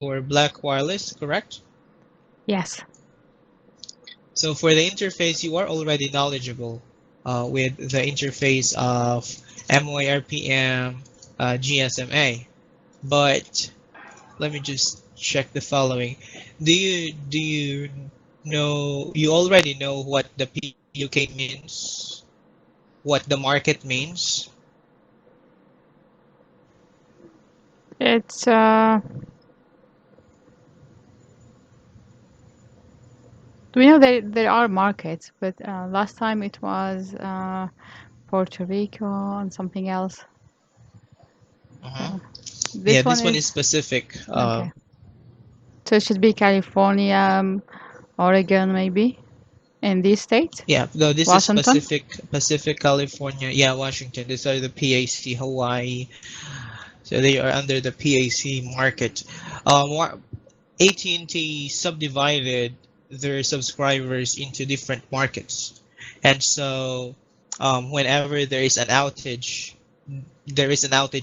for Black Wireless, correct? Yes. So for the interface, you are already knowledgeable with the interface of MYRPM GSMA. But let me just check the following. Do you know you already know what the PUK means? What the market means? It's we know there are markets, but last time it was Puerto Rico and something else. Uh-huh. So Yeah, this one this one is is specific. okay. So it should be California, Oregon, maybe in these states. Yeah, no, this is Washington. Pacific California. Yeah, Washington. These are the PAC, Hawaii. So they are under the PAC market. AT&T subdivided their subscribers into different markets. And so whenever there is an outage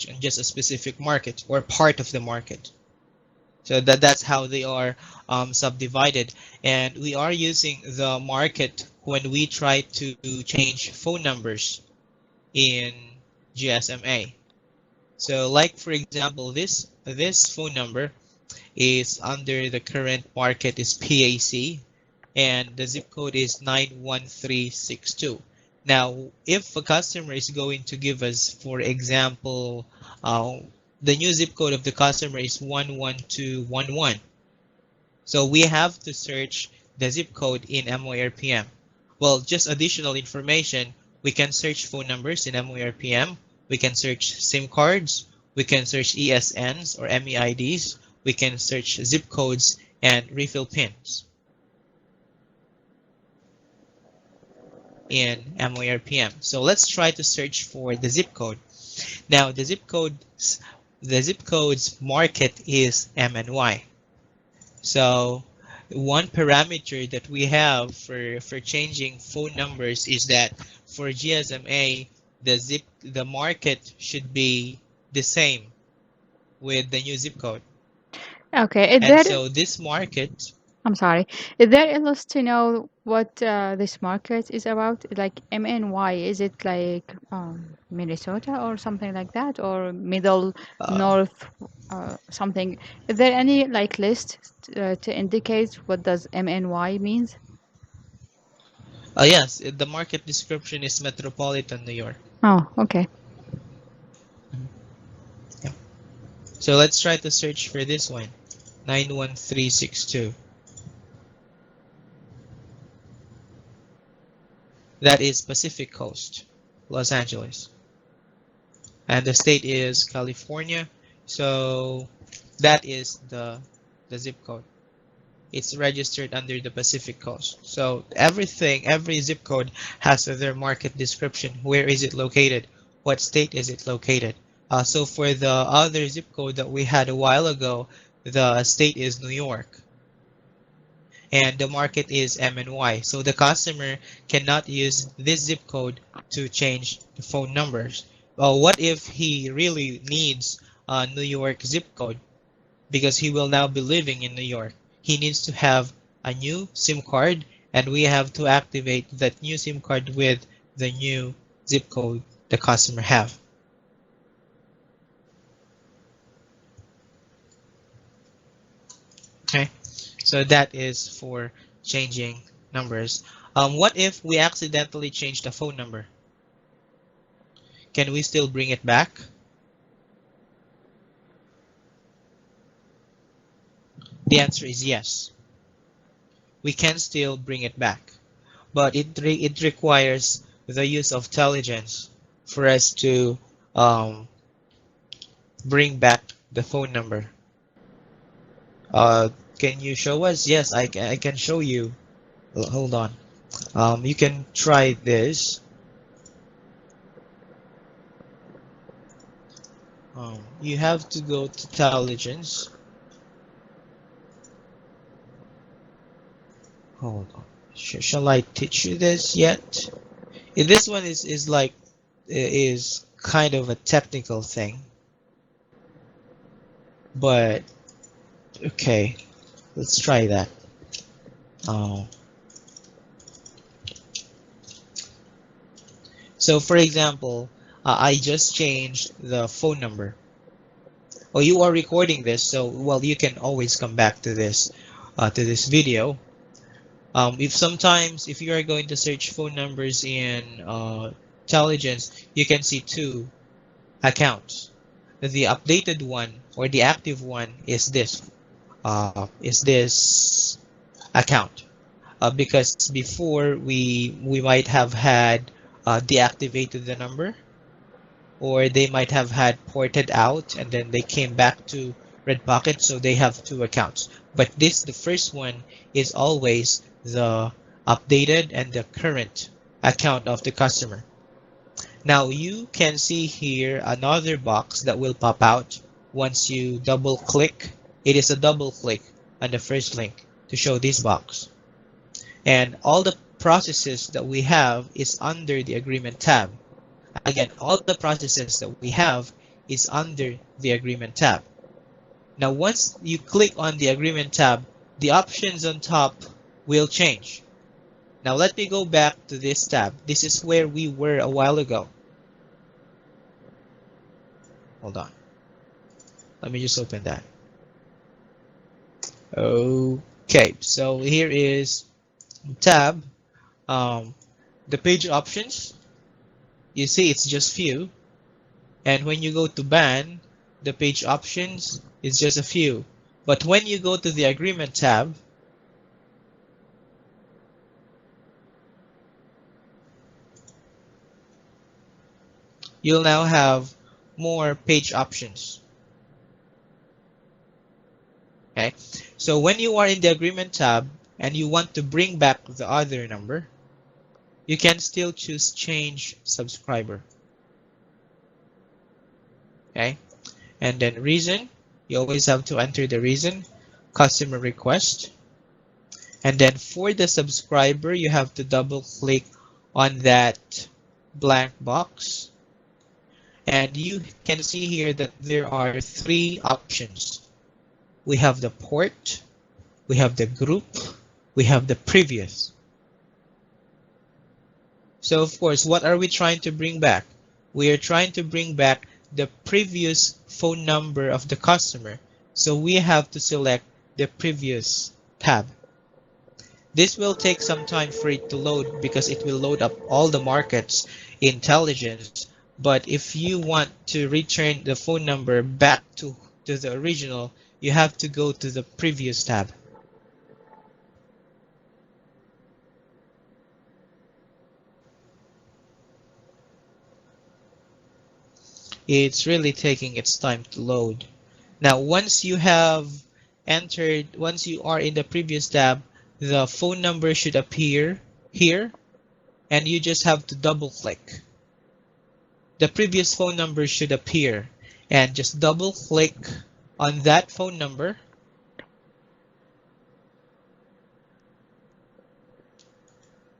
on just a specific market or part of the market. So that's how they are subdivided. And we are using the market when we try to change phone numbers in GSMA. So like for example, this phone number is under the current market is PAC and the zip code is 91362. Now, if a customer is going to give us, for example, the new zip code of the customer is 11211. So we have to search the zip code in MYRPM. Well, just additional information, we can search phone numbers in MYRPM, we can search SIM cards, we can search ESNs or MEIDs, we can search zip codes and refill pins in MYRPM. So let's try to search for the zip code. Now the zip code's market is MNY. So one parameter that we have for changing phone numbers is that for GSMA, the market should be the same with the new zip code. Okay. Is And there? so this market, I'm sorry. Is there a list to know what this market is about? Like MNY, is it like Minnesota or something like that, or Middle uh, North, something? Is there any like list to indicate what does MNY means? yes, the market description is Metropolitan New York. Oh, okay. Mhm. Yeah. So let's try to search for this one, 91362. That is Pacific Coast, Los Angeles. And the state is California. So that is the zip code. It's registered under the Pacific Coast. So every zip code has their market description. Where is it located? What state is it located? So for the other zip code that we had a while ago, the state is New York and the market is MNY. So the customer cannot use this zip code to change the phone numbers. Well, what if he really needs a New York zip code because he will now be living in New York? He needs to have a new SIM card and we have to activate that new SIM card with the new zip code the customer have. Okay, so that is for changing numbers. What if we accidentally change the phone number? Can we still bring it back? The answer is yes. We can still bring it back, but it requires the use of intelligence for us to um, bring back the phone number. Uh, can you show us? Yes, I can show you. Hold on. You can try this. You have to go to intelligence. Hold on. Shall I teach you this yet? This one is like is kind of a technical thing, but Okay, let's try that. Oh. So for example, I just changed the phone number. Oh, you are recording this, so well, you can always come back to this video. If sometimes if you are going to search phone numbers in intelligence, you can see two accounts. The updated one or the active one is this account. Because before we might have had deactivated the number, or they might have had ported out and then they came back to Red Pocket, so they have two accounts. But this, the first one, is always the updated and the current account of the customer. Now you can see here another box that will pop out once you double click. It is a double click on the first link to show this box. And all the processes that we have is under the agreement tab. Again, all the processes that we have is under the agreement tab. Now, once you click on the agreement tab, the options on top will change. Now, let me go back to this tab. This is where we were a while ago. Hold on. Let me just open that. Okay, so here is tab, um, the page options. You see it's just few. And when you go to ban, the page options is just a few. But when you go to the agreement tab, you'll now have more page options. Okay, so when you are in the agreement tab and you want to bring back the other number, you can still choose change subscriber. Okay, and then reason, you always have to enter the reason, customer request, and then for the subscriber, you have to double click on that blank box. And you can see here that there are three options. We have the port, we have the group, we have the previous. So of course, what are we trying to bring back? We are trying to bring back the previous phone number of the customer. So we have to select the previous tab. This will take some time for it to load because it will load up all the markets intelligence. But if you want to return the phone number back to the original, you have to go to the previous tab. It's really taking its time to load. Now, once you have once you are in the previous tab, the phone number should appear here, and you just have to double click. The previous phone number should appear, and just double click on that phone number.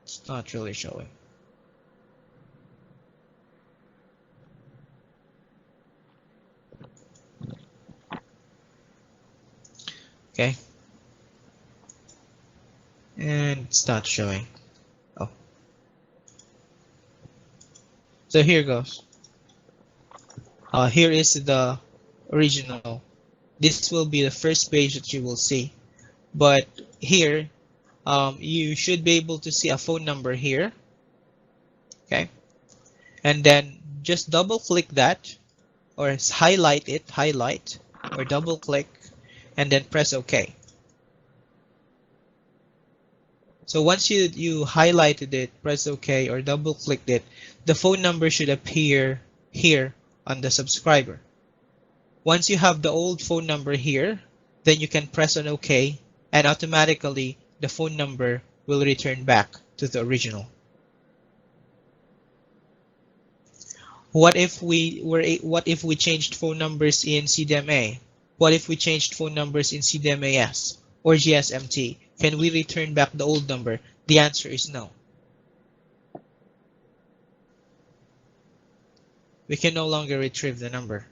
It's not really showing. Okay, and it's not showing. Oh, so here goes. Here is the original. This will be the first page that you will see. But here, you should be able to see a phone number here. Okay, and then just double click that, or highlight it, or double click, and then press OK. So once you highlighted it, press OK, or double clicked it, the phone number should appear here on the subscriber. Once you have the old phone number here, then you can press on OK, and automatically the phone number will return back to the original. What if we changed phone numbers in CDMA? What if we changed phone numbers in CDMAS or GSMT? Can we return back the old number? The answer is no. We can no longer retrieve the number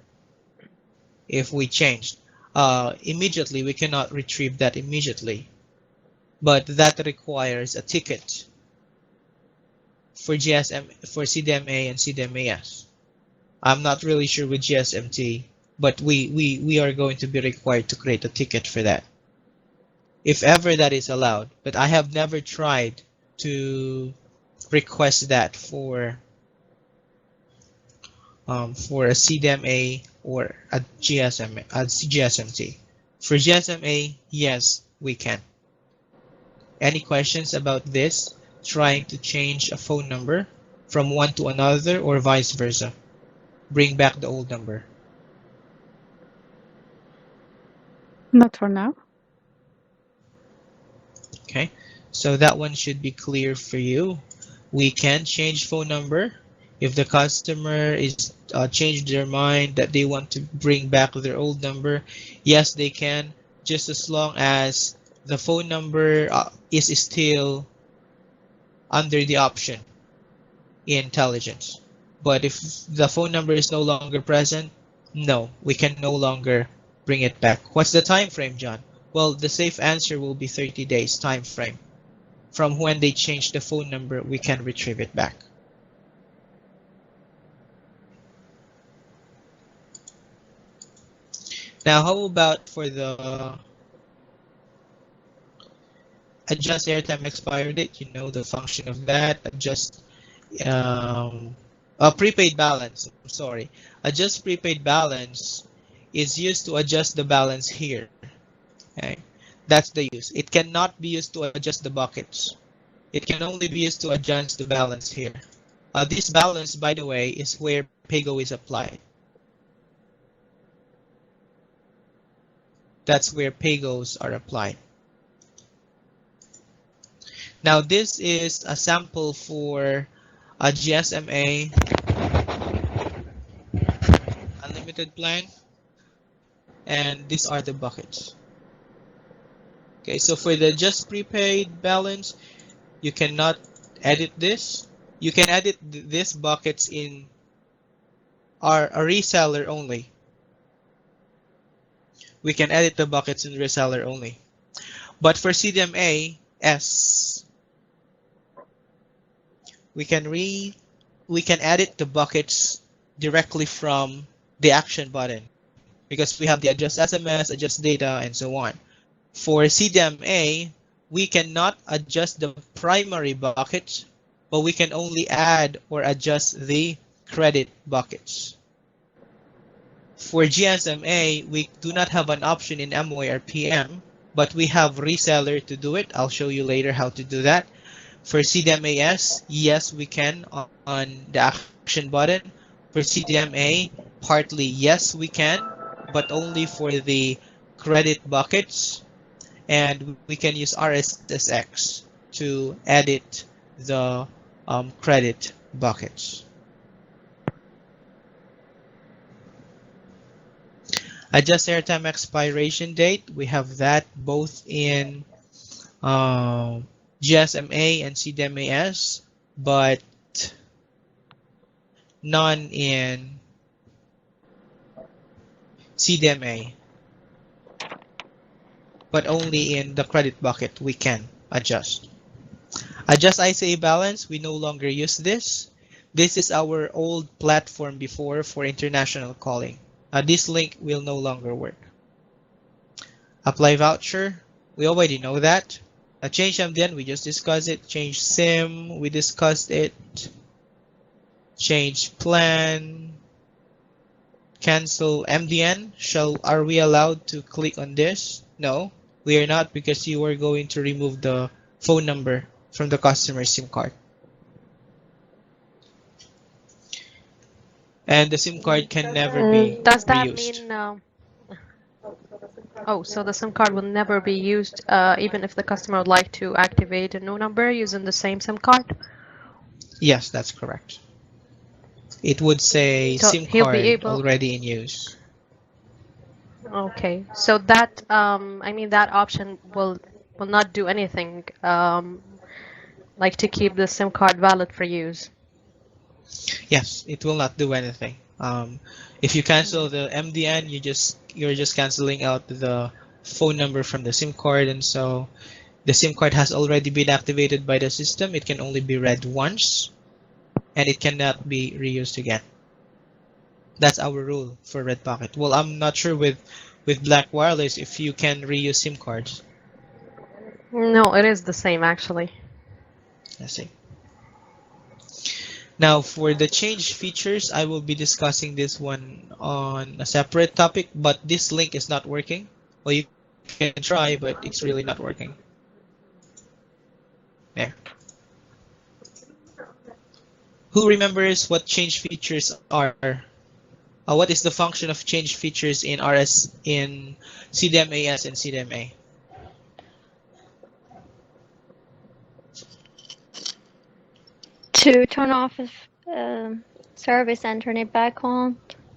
if we changed. immediately. We cannot retrieve that immediately, but that requires a ticket for GSM, for CDMA and CDMAS. I'm not really sure with GSMT, but we are going to be required to create a ticket for that, if ever that is allowed. But I have never tried to request that for a CDMA or a GSMT. For GSMA, yes, we can. Any questions about this? Trying to change a phone number from one to another or vice versa? Bring back the old number. Not for now. Okay, so that one should be clear for you. We can change phone number if the customer is changed their mind that they want to bring back their old number. Yes, they can, just as long as the phone number is still under the option in intelligence. But if the phone number is no longer present, no, we can no longer bring it back. What's the time frame, John? Well, the safe answer will be 30 days time frame. From when they change the phone number, we can retrieve it back. Now, how about for the adjust airtime expiry date? You know the function of that. Adjust a prepaid balance. I'm sorry. Adjust prepaid balance is used to adjust the balance here. Okay, that's the use. It cannot be used to adjust the buckets. It can only be used to adjust the balance here. This balance, by the way, is where PAYGO is applied. That's where PAYGOs are applied. Now this is a sample for a GSMA unlimited plan, and these are the buckets. Okay, so for the just prepaid balance, you cannot edit this. You can edit these buckets in a reseller only. We can edit the buckets in reseller only. But for CDMA S, we can edit the buckets directly from the action button, because we have the adjust SMS, adjust data, and so on. For CDMA, we cannot adjust the primary buckets, but we can only add or adjust the credit buckets. For GSMA, we do not have an option in MOA or PM, but we have reseller to do it. I'll show you later how to do that. For CDMAS, yes, we can on the action button. For CDMA, partly yes, we can, but only for the credit buckets. And we can use RSSX to edit the credit buckets. Adjust airtime expiration date. We have that both in GSMA and CDMAS, but none in CDMA. But only in the credit bucket we can adjust. Adjust ICA balance, we no longer use this. This is our old platform before for international calling. This link will no longer work. Apply voucher, we already know that. Change MDN, we just discussed it. Change SIM, we discussed it. Change plan. Cancel MDN. Are we allowed to click on this? No, we are not, because you are going to remove the phone number from the customer's SIM card. And the SIM card can never be Does that reused. mean, oh, so the SIM card will never be used even if the customer would like to activate a new number using the same SIM card? Yes, that's correct. It would say So SIM he'll be card able. already in use. Okay, so that I mean that option will not do anything like to keep the SIM card valid for use. Yes, it will not do anything. If you cancel the MDN, you're just canceling out the phone number from the SIM card, and so the SIM card has already been activated by the system. It can only be read once, and it cannot be reused again. That's our rule for Red Pocket. Well, I'm not sure with Black Wireless if you can reuse SIM cards. No, it is the same actually. I see. Now, for the change features, I will be discussing this one on a separate topic, but this link is not working. Well, you can try, but it's really not working. There. Who remembers what change features are? What is the function of change features in CDMAS and CDMA? To turn off service and turn it back on,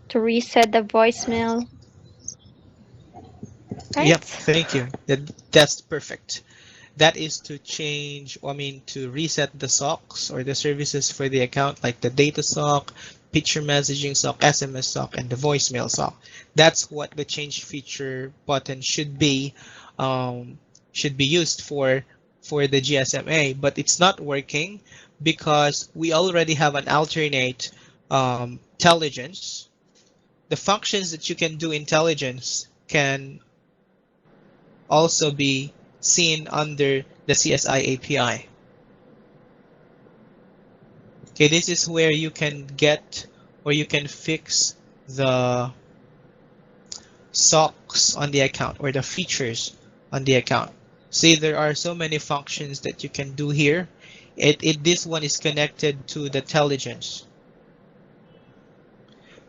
to reset the voicemail, Yep, right? thank you. That's perfect. That is to change, I mean, to reset the SOCs or the services for the account, like the data SOC, picture messaging SOC, SMS SOC, and the voicemail SOC. That's what the change feature button should be used for the GSMA, but it's not working because we already have an alternate intelligence. The functions that you can do intelligence can also be seen under the CSI API. Okay, this is where you can get or you can fix the SOCs on the account or the features on the account. See, there are so many functions that you can do here. This one is connected to the intelligence.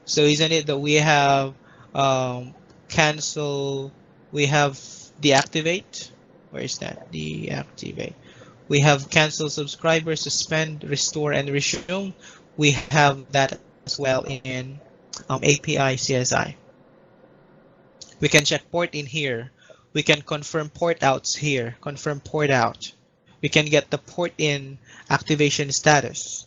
So isn't it that we have cancel, we have deactivate? Where is that? Deactivate. We have cancel subscriber, suspend, restore, and resume. We have that as well in API CSI. We can check port in here. We can confirm port outs here, confirm port out. We can get the port in activation status.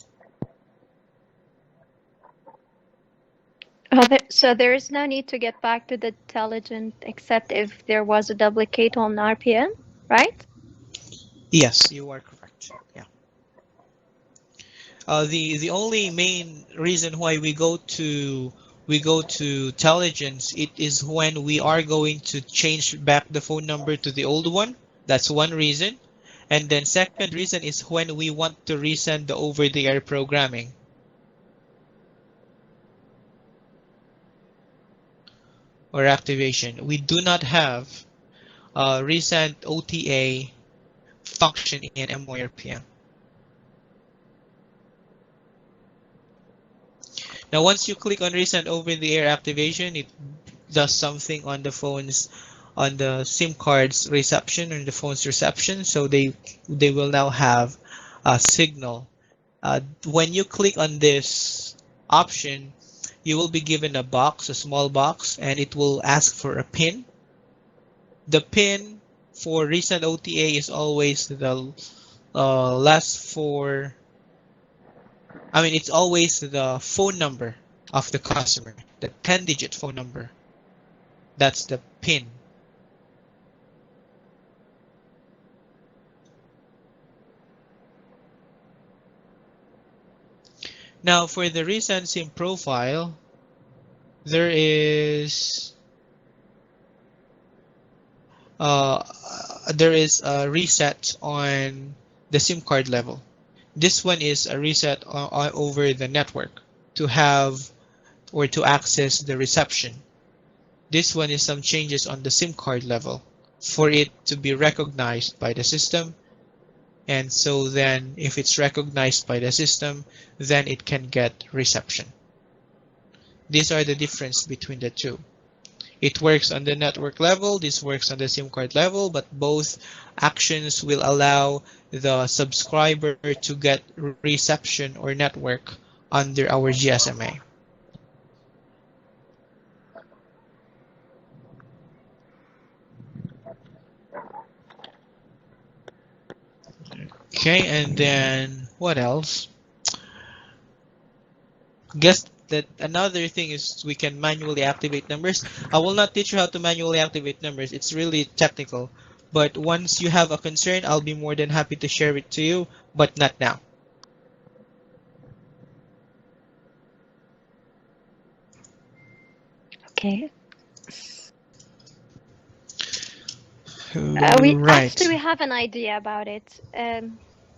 So there is no need to get back to the intelligent except if there was a duplicate on RPM, right? Yes, you are correct. Yeah. The only main reason why we go to intelligence it is when we are going to change back the phone number to the old one. That's one reason. And then second reason is when we want to resend the over-the-air programming. Or activation. We do not have resend OTA function in MYRPM. Now, once you click on resend over-the-air activation, it does something on the phone's, on the SIM card's reception or the phone's reception. So they will now have a signal. When you click on this option, you will be given a box, a small box, and it will ask for a PIN. The PIN for resend OTA is always the last four. I mean, it's always the phone number of the customer, the 10-digit phone number. That's the PIN. Now, for the resend SIM profile, there is a reset on the SIM card level. This one is a reset over the network to have or to access the reception. This one is some changes on the SIM card level for it to be recognized by the system. And so then if it's recognized by the system, then it can get reception. These are the difference between the two. It works on the network level, this works on the SIM card level, but both actions will allow the subscriber to get reception or network under our GSMA. Okay, and then what else? Guess that another thing is we can manually activate numbers. I will not teach you how to manually activate numbers. It's really technical. But once you have a concern, I'll be more than happy to share it to you, but not now. Okay. We actually Right. we have an idea about it.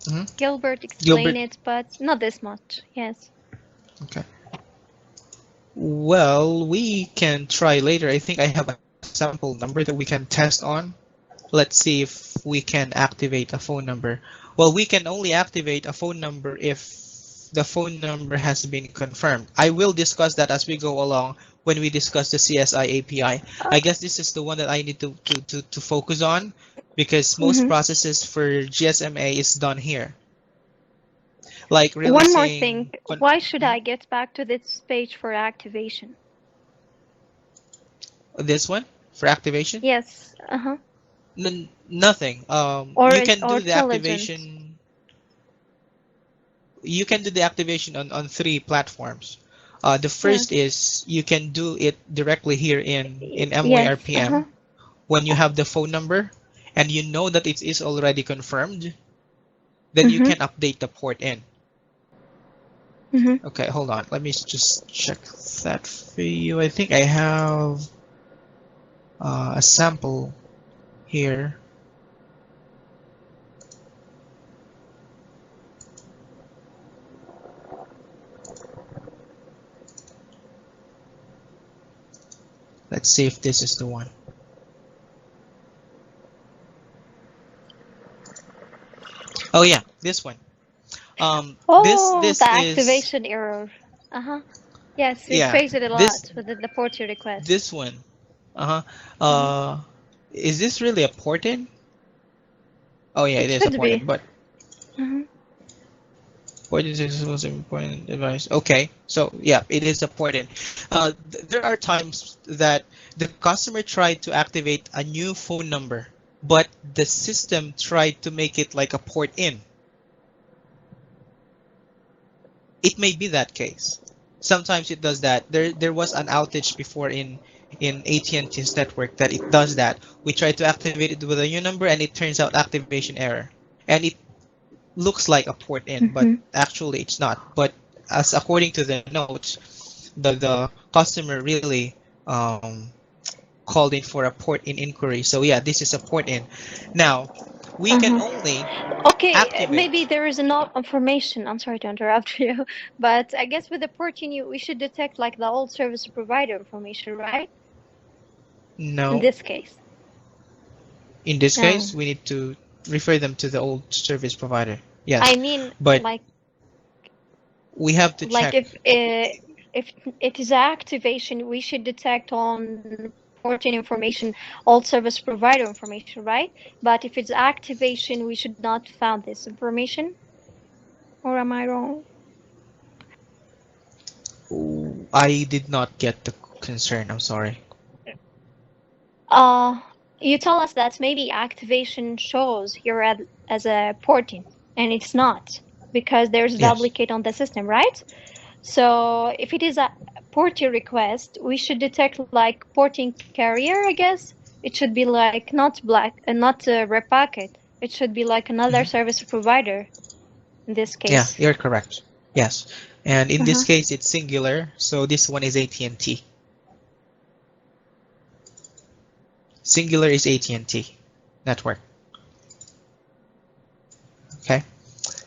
Mhm. Gilbert explained Gilbert, it, but not this much. Yes. okay. Well, we can try later. I think I have a sample number that we can test on. Let's see if we can activate a phone number. Well, we can only activate a phone number if the phone number has been confirmed. I will discuss that as we go along when we discuss the CSI API. I Okay. guess this is the one that I need to focus on because most hmm processes for GSMA is done here. Like One more thing. releasing Why should I get back to this page for activation? this one for activation. Yes. Uh-huh. Nothing. Or You can do the intelligent. activation. You can do the activation on three platforms. The first Yes. is you can do it directly here in Yes. Uh-huh. MYRPM when you have the phone number and you know that it is already confirmed, then you Mm-hmm. can update the port in. Mm-hmm. Okay, hold on. Let me just check that for you. I think I have a sample here. Let's see if this is the one. Oh yeah, this one. This Oh, this the is activation error. Uh-huh. Yes, we yeah face it a this lot with the port request. this one. Uh-huh. Mm-hmm. Is this really a port in? Oh yeah, It it is a should port in, be. but Mm-hmm. port in is the most important device. Okay, so yeah, it is a port in. There are times that the customer tried to activate a new phone number, but the system tried to make it like a port in. It may be that case. Sometimes it does that. There was an outage before in AT&T's network that it does that. We try to activate it with a new number and it turns out activation error. And it looks like a port in, but Mm-hmm. actually it's not. But as according to the notes, the customer really called in for a port in inquiry. So yeah, this is a port in. Now, we can Uh-huh. only Okay, maybe activate. there is enough information. I'm sorry to interrupt you, but I guess with the porting, we should detect like the old service provider information, right? In No, this case. in this No. case, we need to refer them to the old service provider. Yes, I mean, but we have to like check. if it is activation, we should detect on porting information, old service provider information, right? But if it's activation, we should not found this information, or am I wrong? I did not get the concern. I'm sorry. Uh, you tell us that maybe activation shows here as a porting, and it's not because there's a Yes. duplicate on the system, right? So if it is a porting request, we should detect like porting carrier, I guess. It should be like not black and not a repacket. It should be like another Mhm. service provider in this Yeah, case. you're correct. Yes. And in this Uh-huh. case, it's singular, so this one is AT&T. Singular is AT&T network. Okay.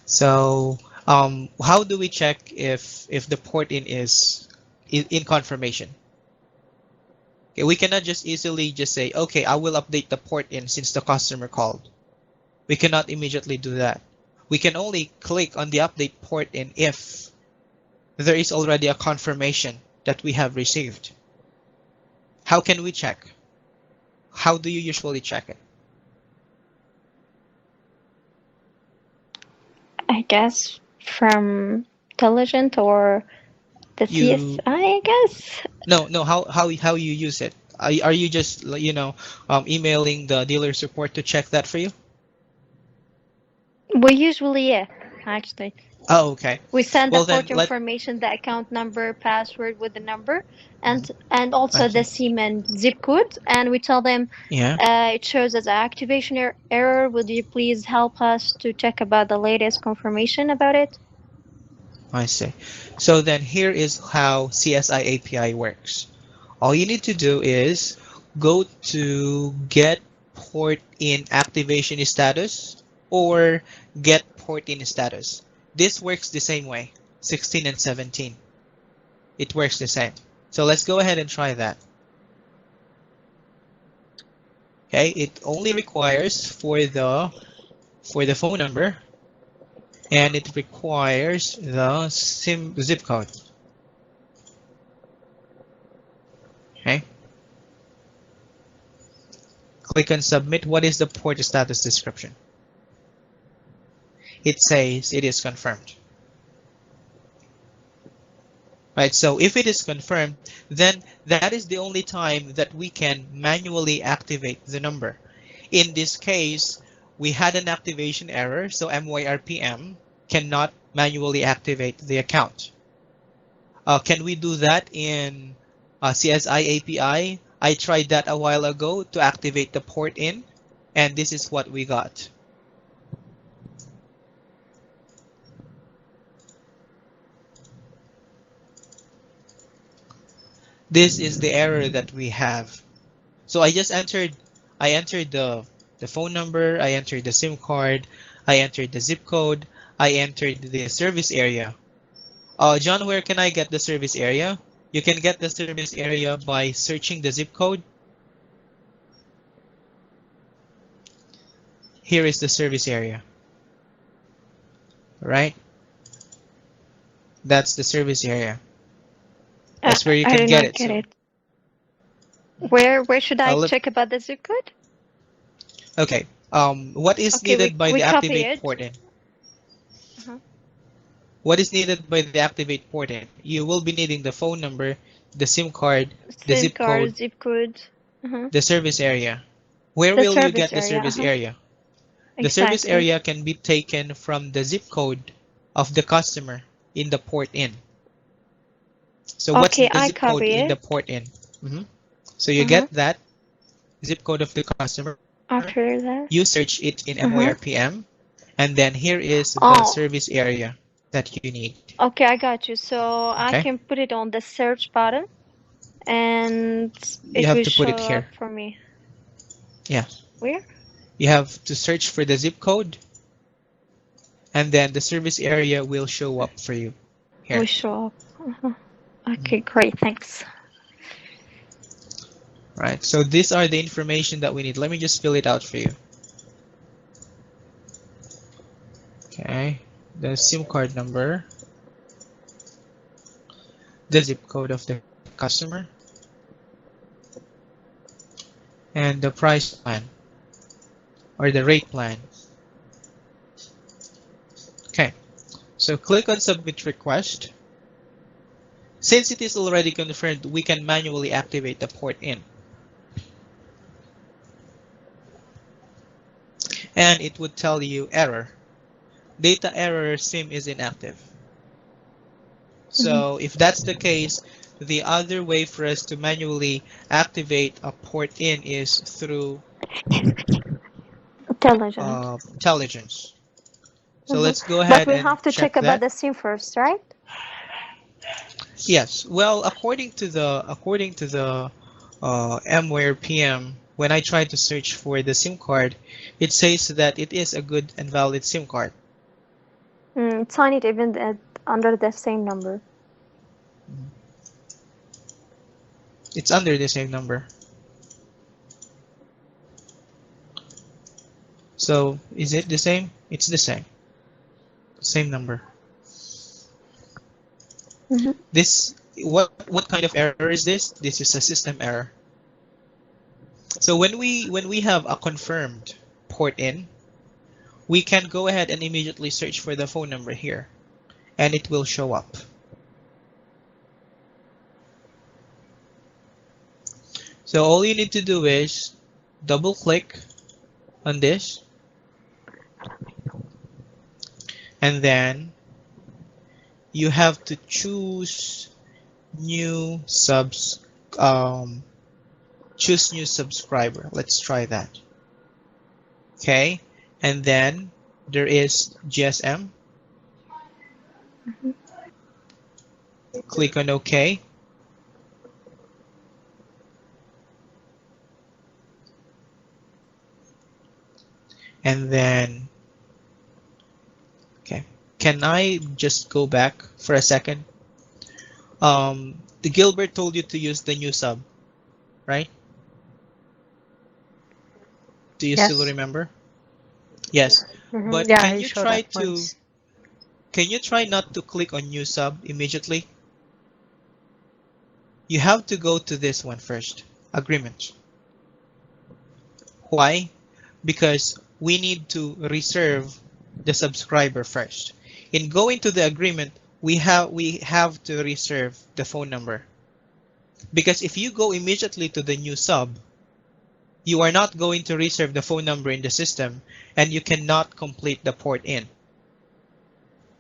So, how do we check if the port in is in confirmation? Okay, we cannot just easily just say, okay, I will update the port in since the customer called. We cannot immediately do that. We can only click on the update port in if there is already a confirmation that we have received. How can we check? How do you usually check it? I guess from intelligent or the You CSI, I guess. no, how you use it? Are you just emailing the dealer support to check that for you? We usually, yeah, actually. Oh, okay. We send the Well then, port information, the account number, password with the number, Mhm. and I also the see. SIM and zip code, and we tell them Yeah, it shows as an activation error. Would you please help us to check about the latest confirmation about it? I see. So then here is how CSI API works. All you need to do is go to get port in activation status or get port in status. This works the same way, 16 and 17. It works the same. So let's go ahead and try that. Okay, it only requires for the phone number, and it requires the SIM zip code. Okay, click on submit. What is the port status description? It says it is confirmed. Right, so if it is confirmed, then that is the only time that we can manually activate the number. In this case, we had an activation error, so MYRPM cannot manually activate the account. Can we do that in CSI API? I tried that a while ago to activate the port in, and this is what we got. This is the error that we have. So I entered the phone number, I entered the SIM card, I entered the zip code, I entered the service area. John, where can I get the service area? You can get the service area by searching the zip code. Here is the service area, right? That's the service area. That's where you I can did get not it. get So, it. Where should I let, check about the zip code? okay. What is Okay, needed by we the copy activate it. port in? Uh-huh. What is needed by the activate port in? You will be needing the phone number, the SIM card, the SIM zip code, card, zip code. Uh-huh. the service area. Where The will you service get the area. service Uh-huh. area? The service Exactly. area can be taken from the zip code of the customer in the port in. So what's Okay, the I zip code copy in the it. port in? So you Uh-huh. get that zip code of the customer, After that. you search it in Uh-huh. MYRPM, and then here is the Oh, service area that you need. okay, I got you. So I Okay, can put it on the search button and you it have will to put show it up here. for me. Yeah, Where? you have to search for the zip code, and then the service area will show up for you Will here. show up. Uh-huh. Okay, great. Thanks. Right, so these are the information that we need. Let me just fill it out for you. Okay, the SIM card number, the zip code of the customer, and the price plan or the rate plan. Okay, so click on submit request. Since it is already confirmed, we can manually activate the port in. And it would tell you error. Data error, SIM is inactive. Mhm. So if that's the case, the other way for us to manually activate a port in is through Intelligent. intelligence. So Mhm. let's go But ahead we and have to check check about that. the SIM first, right? Yes. Well, according to the MWare PM, when I try to search for the SIM card, it says that it is a good and valid SIM card. Sign it even under the same number. It's under the same number. So is it the same? It's the same. Same number. Mhm. This what kind of error is this? This is a system error. So when we have a confirmed port in, we can go ahead and immediately search for the phone number here, and it will show up. So all you need to do is double click on this, and then you have to choose new subs, um, choose new subscriber. Let's try that. Okay, and then there is GSM. Click on OK, and then okay. Can I just go back for a second? The Gilbert told you to use the new sub, right? Do you still Yes. remember? Yes. But Yeah, he showed that once. can you try not to click on new sub immediately? You have to go to this one first, agreement. Why? Because we need to reserve the subscriber first. In going to the agreement, we have to reserve the phone number. Because if you go immediately to the new sub, you are not going to reserve the phone number in the system and you cannot complete the port in.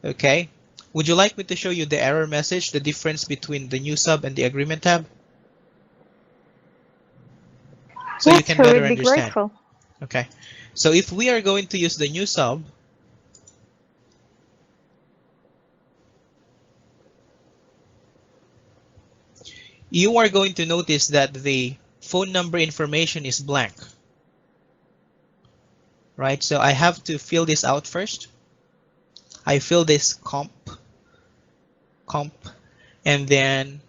Okay? Would you like me to show you the error message, the difference between the new sub and the agreement tab? So you Yes, can we better would be understand. grateful. Okay. So if we are going to use the new sub, you are going to notice that the phone number information is blank, right? So I have to fill this out first. I fill this comp, and then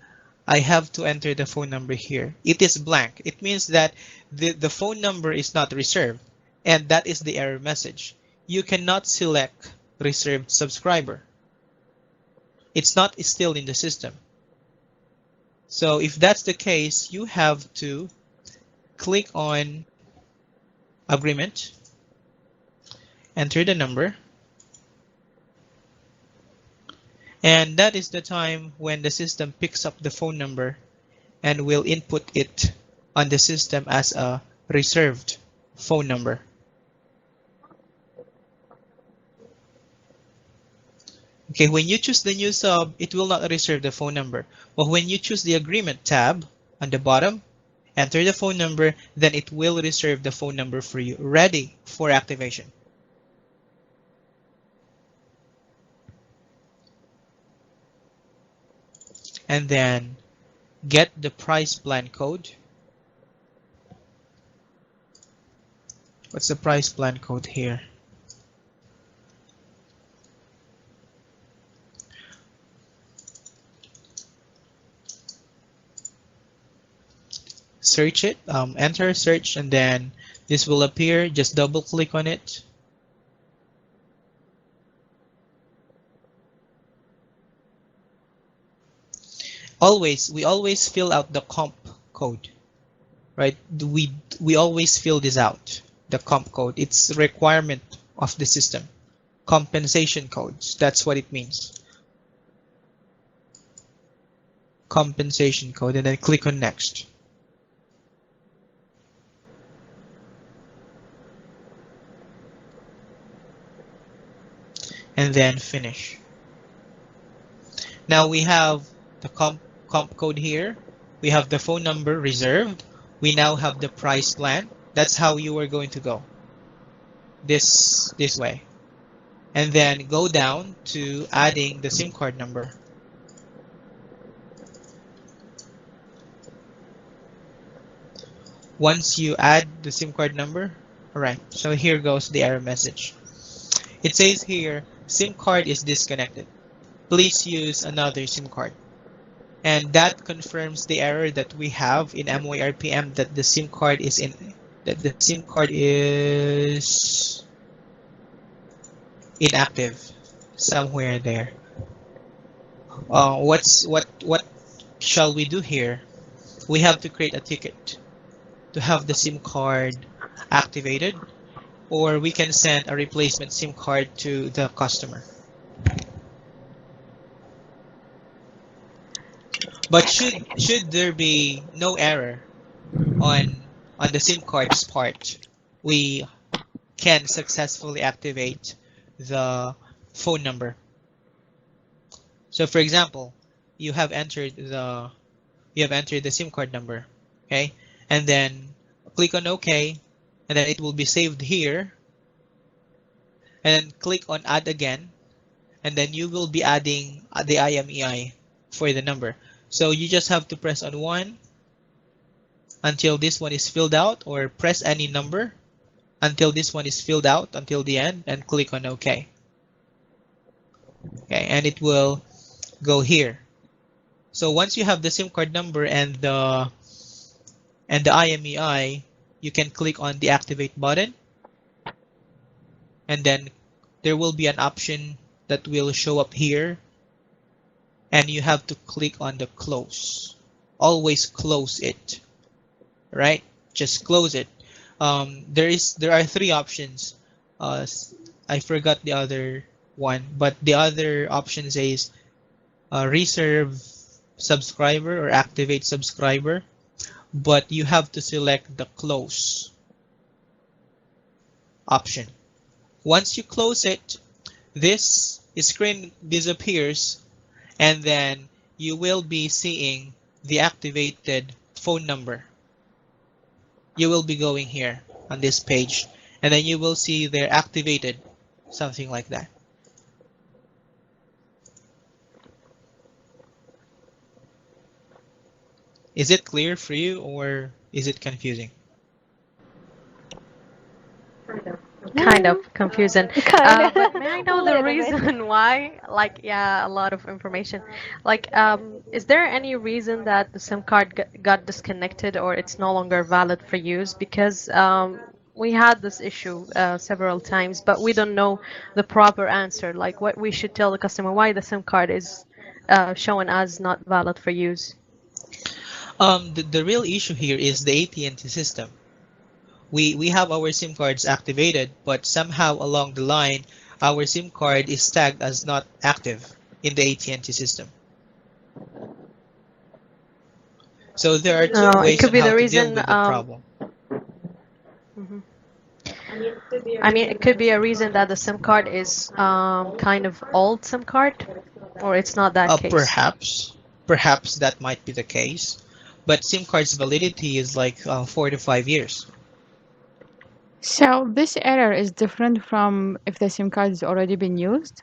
I have to enter the phone number here. It is blank. It means that the phone number is not reserved, and that is the error message. You cannot select reserved subscriber. It's not still in the system. So if that's the case, you have to click on agreement, enter the number, and that is the time when the system picks up the phone number and will input it on the system as a reserved phone number. Okay, when you choose the new sub, it will not reserve the phone number. But when you choose the agreement tab on the bottom, enter the phone number, then it will reserve the phone number for you, ready for activation. And then get the price plan code. What's the price plan code here? Search it, enter search, and then this will appear. Just double click on it. We always fill out the comp code, right? We always fill this out, the comp code. It's a requirement of the system. Compensation codes, that's what it means. Compensation code, and then click on next. And then finish. Now we have the comp code here. We have the phone number reserved. We now have the price plan. That's how you are going to go. This way. And then go down to adding the SIM card number. Once you add the SIM card number, all right, so here goes the error message. It says here, SIM card is disconnected. Please use another SIM card. And that confirms the error that we have in MYRPM that the SIM card is inactive somewhere there. What shall we do here? We have to create a ticket to have the SIM card activated, or we can send a replacement SIM card to the customer. But should there be no error on the SIM card's part, we can successfully activate the phone number. So for example, you have entered the SIM card number, okay? And then click on OK, and then it will be saved here. And then click on add again, and then you will be adding the IMEI for the number. So you just have to press on 1 until this one is filled out, or press any number until this one is filled out until the end, and click on OK. Okay, and it will go here. So once you have the SIM card number and the IMEI, you can click on the activate button, and then there will be an option that will show up here, and you have to click on the close. Always close it, right? Just close it. There are 3 options. I forgot the other one, but the other option says reserve subscriber or activate subscriber, but you have to select the close option. Once you close it, this screen disappears, and then you will be seeing the activated phone number. You will be going here on this page, and then you will see they're activated, something like that. Is it clear for you, or is it confusing? Kind of confusing. Kind of. But may I know A the little bit. reason why? Like, yeah, a lot of information. Like, is there any reason that the SIM card got disconnected or it's no longer valid for use? Because we had this issue several times, but we don't know the proper answer. Like, what we should tell the customer why the SIM card is shown as not valid for use. The real issue here is the AT&T system. We have our SIM cards activated, but somehow along the line, our SIM card is tagged as not active in the AT&T system. So there are 2 It ways could on be how the to deal reason. with the problem. Mhm. I mean, it could be a reason that the SIM card is kind of old SIM card, or it's not that case. Perhaps that might be the case, but SIM card's validity is like 4 to 5 years. So this error is different from if the SIM card has already been used?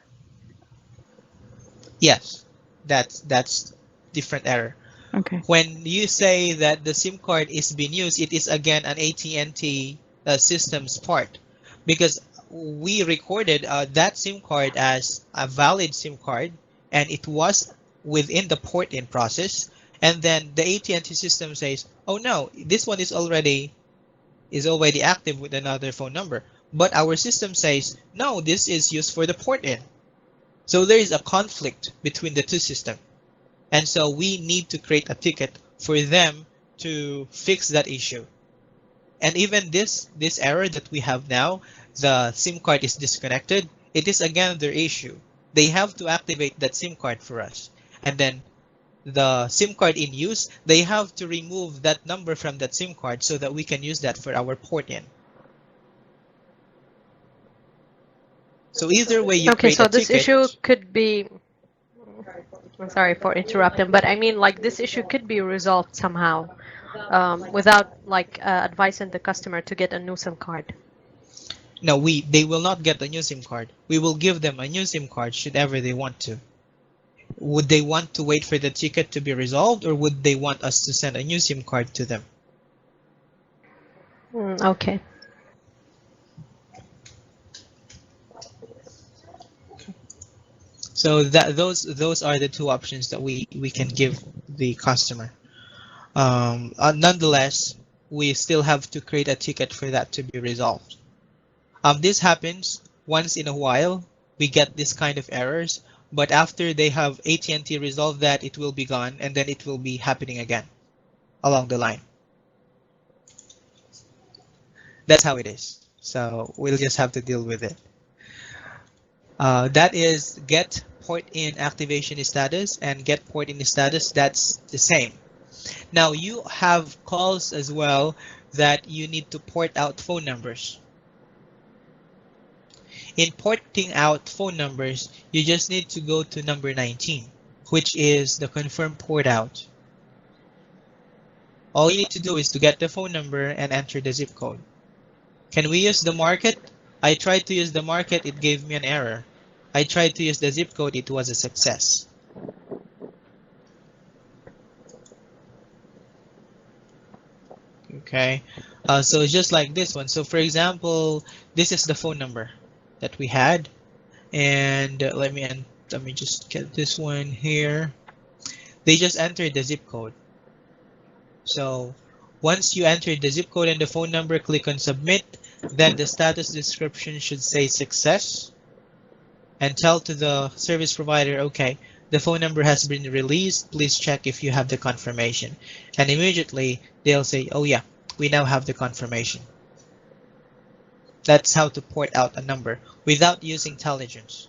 Yes, that's different error. Okay. When you say that the SIM card is being used, it is again an AT&T system's part, because we recorded that SIM card as a valid SIM card, and it was within the port-in process, and then the AT&T system says, oh no, this one is already active with another phone number, but our system says, no, this is used for the port-in. So there is a conflict between the 2 systems. And so we need to create a ticket for them to fix that issue. And even this error that we have now, the SIM card is disconnected, it is again their issue. They have to activate that SIM card for us. And then the SIM card in use, they have to remove that number from that SIM card so that we can use that for our port-in. So either way you Okay, create so a this ticket. issue could be. I'm sorry for interrupting, but I mean, like, this issue could be resolved somehow without like advising the customer to get a new SIM card. No, they will not get a new SIM card. We will give them a new SIM card should ever they want to. Would they want to wait for the ticket to be resolved, or would they want us to send a new SIM card to them? Okay. So those are the 2 options that we can give the customer. Nonetheless, we still have to create a ticket for that to be resolved. This happens once in a while. We get this kind of errors, but after they have AT&T resolve that, it will be gone, and then it will be happening again along the line. That's how it is. So we'll just have to deal with it. That is get port-in activation status and get port-in status. That's the same. Now you have calls as well that you need to port out phone numbers. In porting out phone numbers, you just need to go to number 19. which is the confirm port out. All you need to do is to get the phone number and enter the zip code. Can we use the market? I tried to use the market, it gave me an error. I tried to use the zip code, it was a success. Okay, so it's just like this one. So for example, this is the phone number that we had, and let me just get this one here. They just entered the zip code. So once you enter the zip code and the phone number, click on submit. Then the status description should say success, and tell to the service provider, okay, the phone number has been released. Please check if you have the confirmation. And immediately they'll say, oh yeah, we now have the confirmation. That's how to port out a number without using intelligence.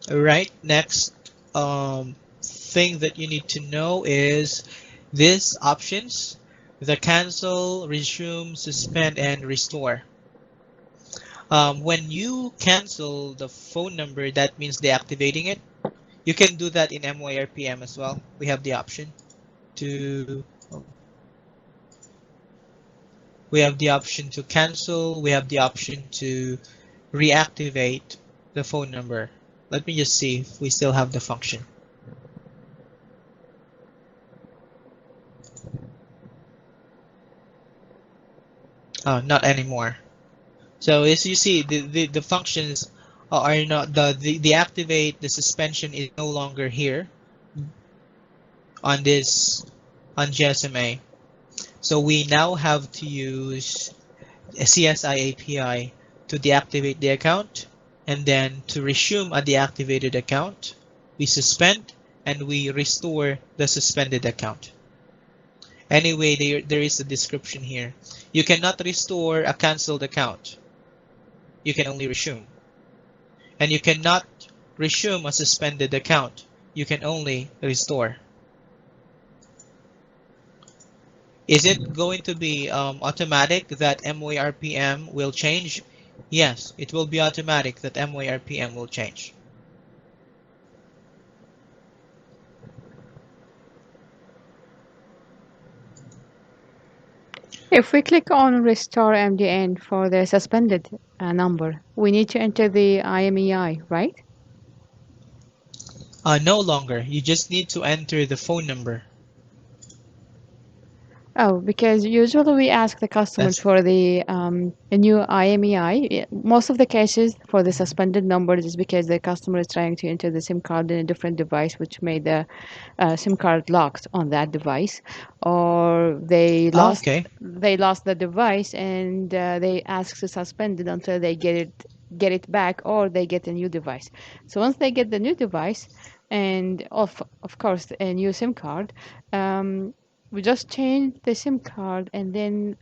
All right, next thing that you need to know is these options, the cancel, resume, suspend, and restore. When you cancel the phone number, that means deactivating it. You can do that in MYRPM as well. We have the option to cancel. We have the option to reactivate the phone number. Let me just see if we still have the function. Not anymore. So as you see, the functions are not the activate, the suspension is no longer here on this on GSMA. So we now have to use a CSI API to deactivate the account, and then to resume a deactivated account, we suspend and we restore the suspended account. Anyway, there is a description here. You cannot restore a cancelled account. You can only resume. And you cannot resume a suspended account. You can only restore. Is it going to be automatic that MYRPM will change? Yes, it will be automatic that MYRPM will change. If we click on restore MDN for the suspended number, we need to enter the IMEI, right? No longer. You just need to enter the phone number. Oh, because usually we ask the customers That's for the a new IMEI. Most of the cases for the suspended numbers is because the customer is trying to enter the SIM card in a different device, which made the SIM card locked on that device, or okay. they lost the device and they ask to suspend it until they get it back, or they get a new device. So once they get the new device, and of course a new SIM card. We just change the SIM card, and then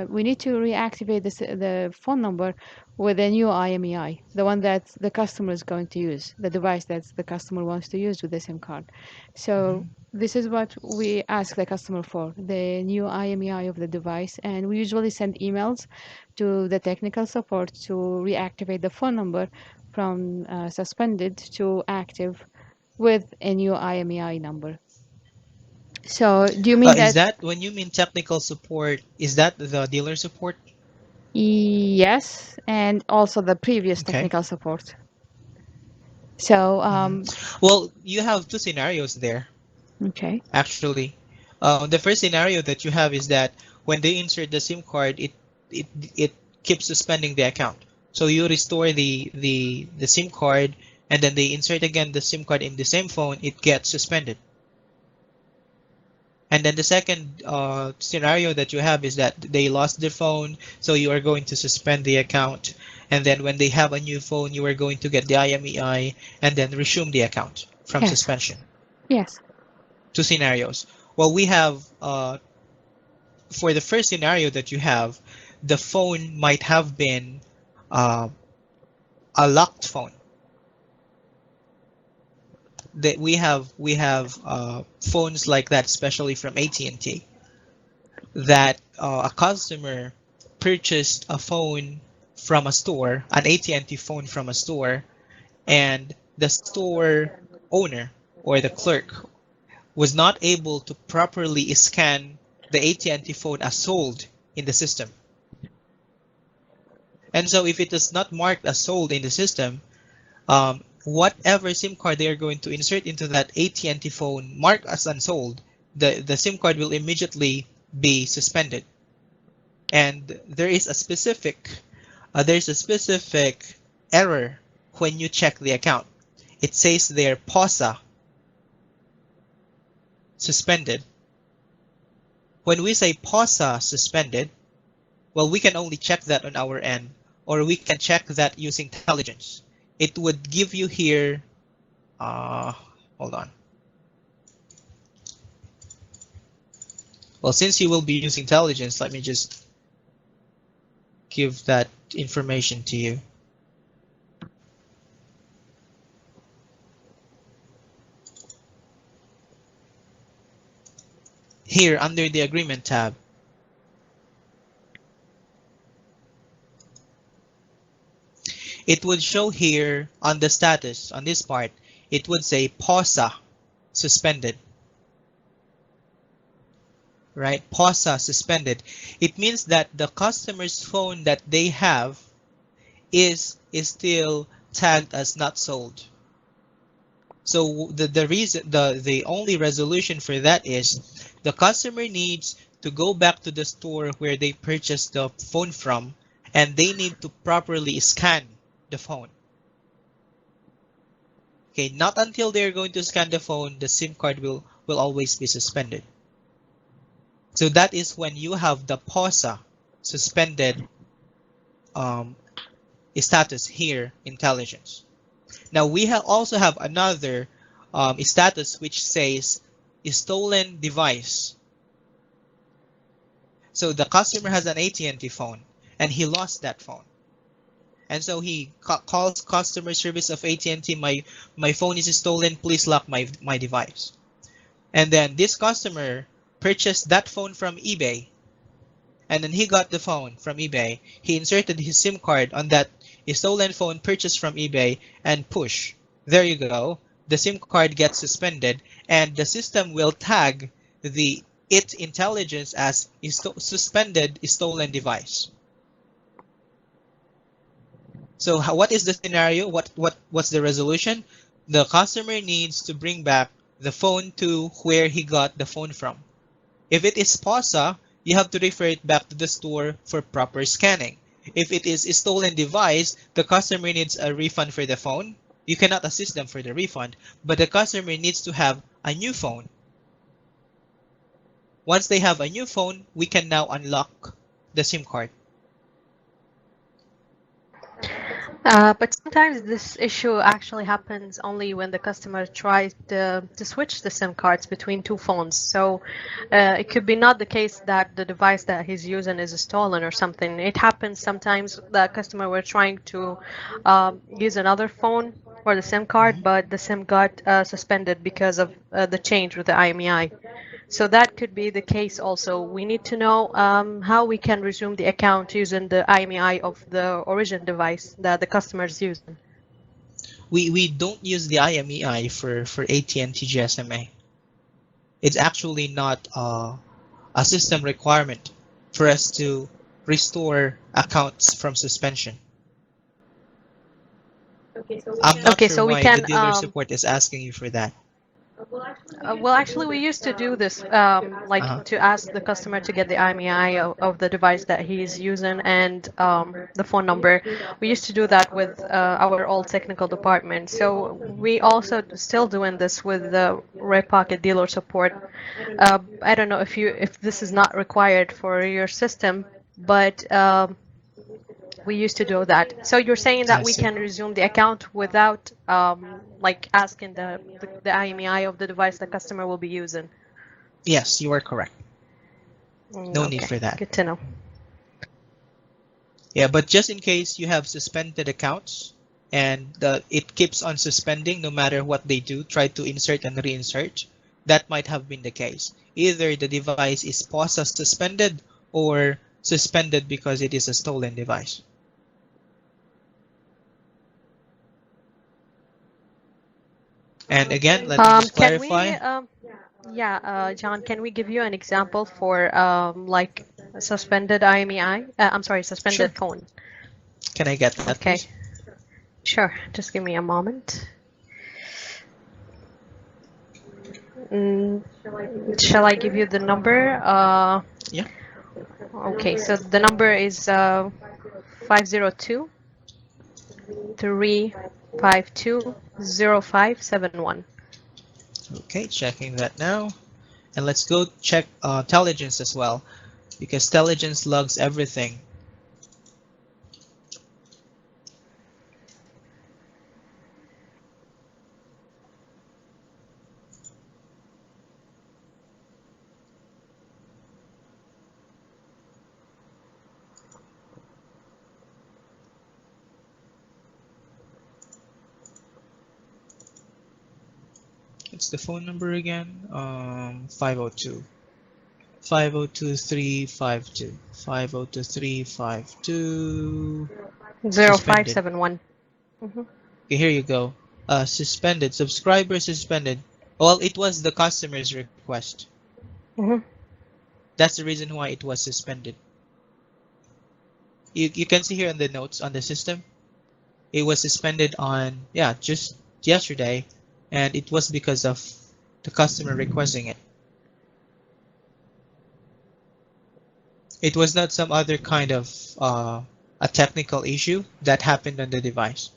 we need to reactivate the phone number with a new IMEI, the one that the customer is going to use, the device that the customer wants to use with the SIM card. So this is what we ask the customer for, the new IMEI of the device, and we usually send emails to the technical support to reactivate the phone number from suspended to active with a new IMEI number. So do you mean Is that? that when you mean technical support? Is that the dealer support? Yes, and also the previous Okay. technical support. So, Well, you have two scenarios there, okay. actually. The first scenario that you have is that when they insert the SIM card, it it keeps suspending the account. So you restore the SIM card, and then they insert again the SIM card in the same phone, it gets suspended. And then the second scenario that you have is that they lost their phone, so you are going to suspend the account. And then when they have a new phone, you are going to get the IMEI and then resume the account from Yes. suspension. Yes. Two scenarios. Well, we have, for the first scenario that you have, the phone might have been uh, a locked phone. that we have phones like that, especially from AT&T, that a customer purchased a phone from a store, an AT&T phone from a store, and the store owner or the clerk was not able to properly scan the AT&T phone as sold in the system. And so if it is not marked as sold in the system, whatever SIM card they are going to insert into that AT&T phone marked as unsold, the SIM card will immediately be suspended. And there's a specific error when you check the account. It says there POSA suspended. When we say POSA suspended, well, we can only check that on our end, or we can check that using intelligence. It would give you here, hold on. Well, since you will be using intelligence, let me just give that information to you. Here under the agreement tab, it would show here on the status, on this part, it would say POSA suspended. Right? POSA suspended. It means that the customer's phone that they have is still tagged as not sold. So the only resolution for that is the customer needs to go back to the store where they purchased the phone from, and they need to properly scan the phone. Okay, not until they're going to scan the phone, the SIM card will always be suspended. So that is when you have the POSA suspended status here, intelligence. Now we also have another status which says stolen device. So the customer has an AT&T phone and he lost that phone. And so he calls customer service of AT&T, my phone is stolen, please lock my device. And then this customer purchased that phone from eBay. And then he got the phone from eBay. He inserted his SIM card on that stolen phone purchased from eBay and push. There you go. The SIM card gets suspended and the system will tag its intelligence as suspended stolen device. So what is the scenario? What's the resolution? The customer needs to bring back the phone to where he got the phone from. If it is POSA, you have to refer it back to the store for proper scanning. If it is a stolen device, the customer needs a refund for the phone. You cannot assist them for the refund, but the customer needs to have a new phone. Once they have a new phone, we can now unlock the SIM card. But sometimes this issue actually happens only when the customer tries to switch the SIM cards between two phones. So it could be not the case that the device that he's using is stolen or something. It happens sometimes the customer were trying to use another phone for the SIM card, but the SIM got suspended because of the change with the IMEI. So that could be the case also. We need to know how we can resume the account using the IMEI of the origin device that the customer is using. We don't use the IMEI for AT&T GSMA. It's actually not a system requirement for us to restore accounts from suspension. I'm not sure why the dealer support is asking you for that. Well, actually, we used to do this, to ask the customer to get the IMEI of the device that he's using and the phone number. We used to do that with our old technical department. So we also still doing this with the Red Pocket dealer support. I don't know if this is not required for your system, but we used to do that. So you're saying that we can resume the account without asking the IMEI of the device the customer will be using? Yes, you are correct. No need for that. Good to know. Yeah, but just in case you have suspended accounts, and it keeps on suspending no matter what they do, try to insert and reinsert, that might have been the case. Either the device is paused as suspended or suspended because it is a stolen device. And again, let me just Can we, clarify. yeah, John, can we give you an example for like suspended IMEI? I'm sorry, Sure. suspended phone. Can I get that, Okay, please? sure. Just give me a moment. Mm, shall I give you the number? Yeah. Okay, so the number is 502 352 0571. Okay, checking that now. And let's go check Telligence as well, because Telligence logs everything. What's the phone number again? 502. 502-352. 502-352. Suspended. 0571. Mhm. Okay, here you go. Suspended. Subscriber suspended. Well, it was the customer's request. Mhm. That's the reason why it was suspended. You can see here in the notes on the system. It was suspended on, yeah, just yesterday, and it was because of the customer requesting it. It was not some other kind of a technical issue that happened on the device.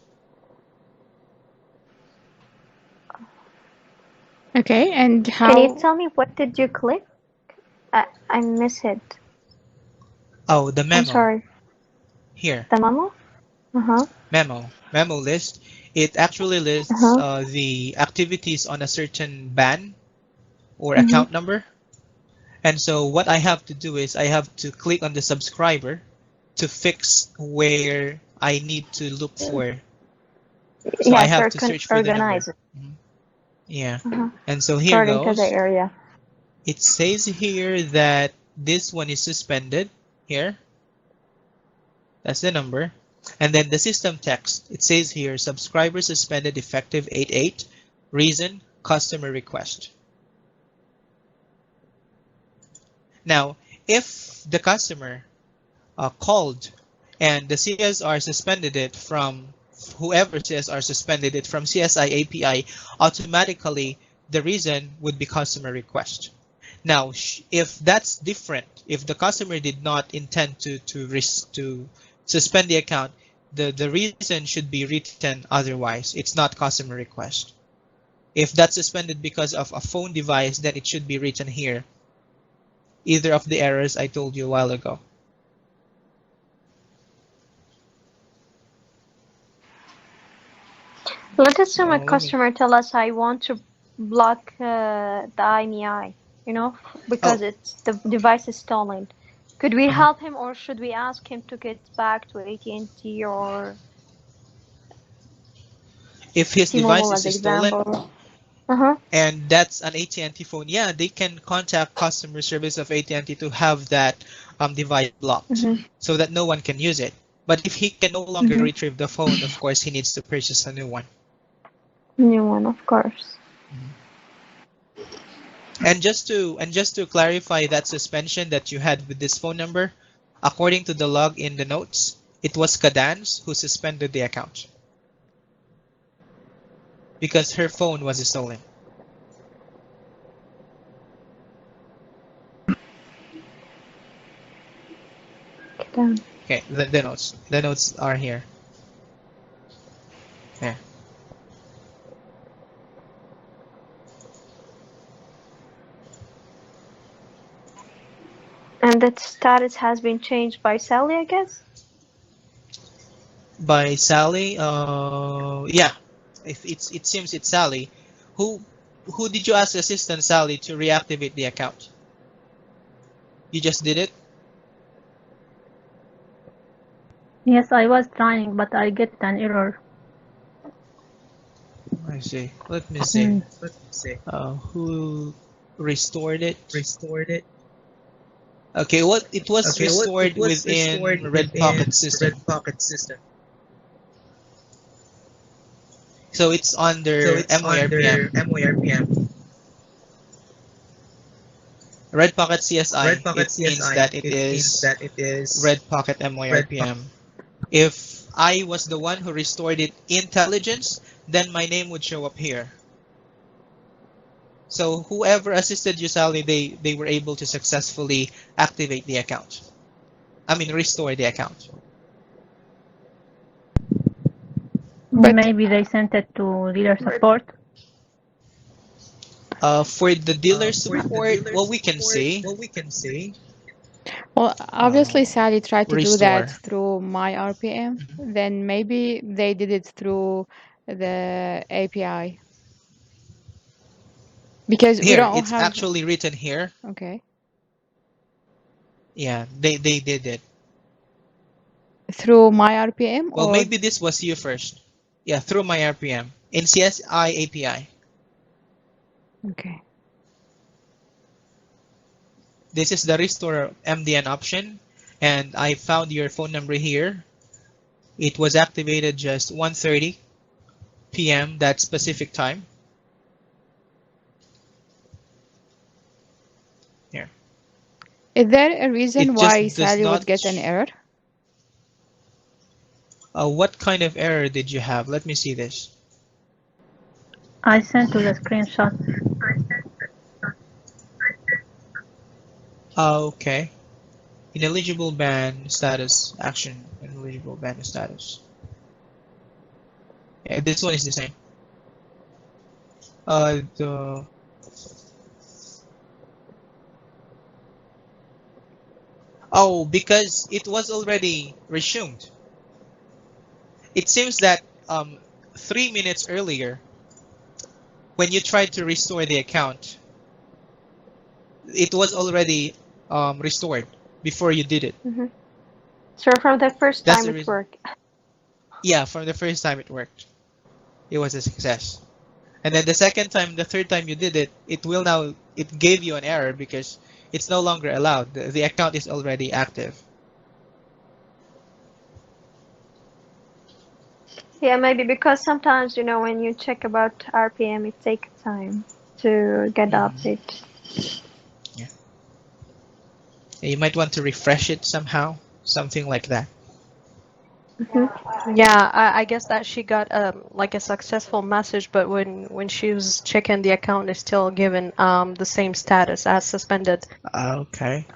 Okay, and Can you how? tell me what did you click? I miss it. Oh, the I'm memo sorry. here. The memo? Uh-huh. Memo list. It actually lists Uh-huh. the activities on a certain ban or Mm-hmm. account number. And so what I have to do is I have to click on the subscriber to fix where I need to look for. So I Yeah, have to search for the number. organize it. Mhm. Yeah. Uh-huh. And so here According to the goes. area. It says here that this one is suspended here. That's the number. And then the system text, it says here, subscriber suspended effective 8/8. Reason, customer request. Now, if the customer called and the CSR suspended it from whoever CSR suspended it from CSI API, automatically the reason would be customer request. Now, if that's different, if the customer did not intend to suspend the account, the reason should be written otherwise. It's not customer request. If that's suspended because of a phone device, then it should be written here. Either of the errors I told you a while ago. Let's assume a So let me. customer tell us I want to block the IMEI, because Oh, it's the device is stolen. Could we uh-huh. help him, or should we ask him to get back to AT&T or If his device T-Mobile is as stolen example? Uh-huh. and that's an AT&T phone, yeah, they can contact customer service of AT&T to have that device blocked Mm-hmm. so that no one can use it. But if he can no longer Mm-hmm. retrieve the phone, of course, he needs to purchase a new one. New one, of course. Mhm. And just to clarify that suspension that you had with this phone number, according to the log in the notes, it was Kadans who suspended the account because her phone was stolen. Get down. Okay, the notes are here. There. And that status has been changed by Sally, I guess? By Sally. Yeah, if it seems it's Sally. Who who did you ask assistant Sally to reactivate the account? You just did it? Yes, I was trying, but I get an error. I see. Let me see. Mm. Who restored it? Okay, what it was restored within Red Pocket system. So it's under MORPM. Red Pocket CSI, it means that it is Red Pocket MORPM. If I was the one who restored it intelligence, then my name would show up here. So whoever assisted you, Sally, they were able to successfully activate the account. I mean, restore the account. But Maybe they sent it to dealer support. For the dealer support, what we can say, well, obviously Sally tried to do that restore. through my RPM. Mhm. Then maybe they did it through the API because we Here, don't it's have. actually written here. Okay. Yeah, they did it. Through my RPM Well, or maybe this was you first. Yeah, through my RPM in CSI API. okay. This is the restore MDN option, and I found your phone number here. It was activated just 1:30 p.m. that specific time. Here. Is there a reason It just why does Sally would not. get an error? What kind of error did you have? Let me see this. I sent you the screenshot. Okay. Ineligible ban status action. Ineligible ban status. Yeah, this one is the same. The Oh, because it was already resumed. It seems that 3 minutes earlier, when you tried to restore the account, it was already restored before you did it. Mm-hmm. So from the first That's time the it reason. worked. Yeah, from the first time it worked. It was a success. And then the second time, the third time you did it, it gave you an error because it's no longer allowed. The account is already active. Yeah, maybe because sometimes, when you check about RPM, it takes time to get the Mhm. update. Yeah. You might want to refresh it somehow, something like that. Mm-hmm. Yeah, I guess that she got like a successful message, but when she was checking the account, it's still given the same status as suspended. Okay.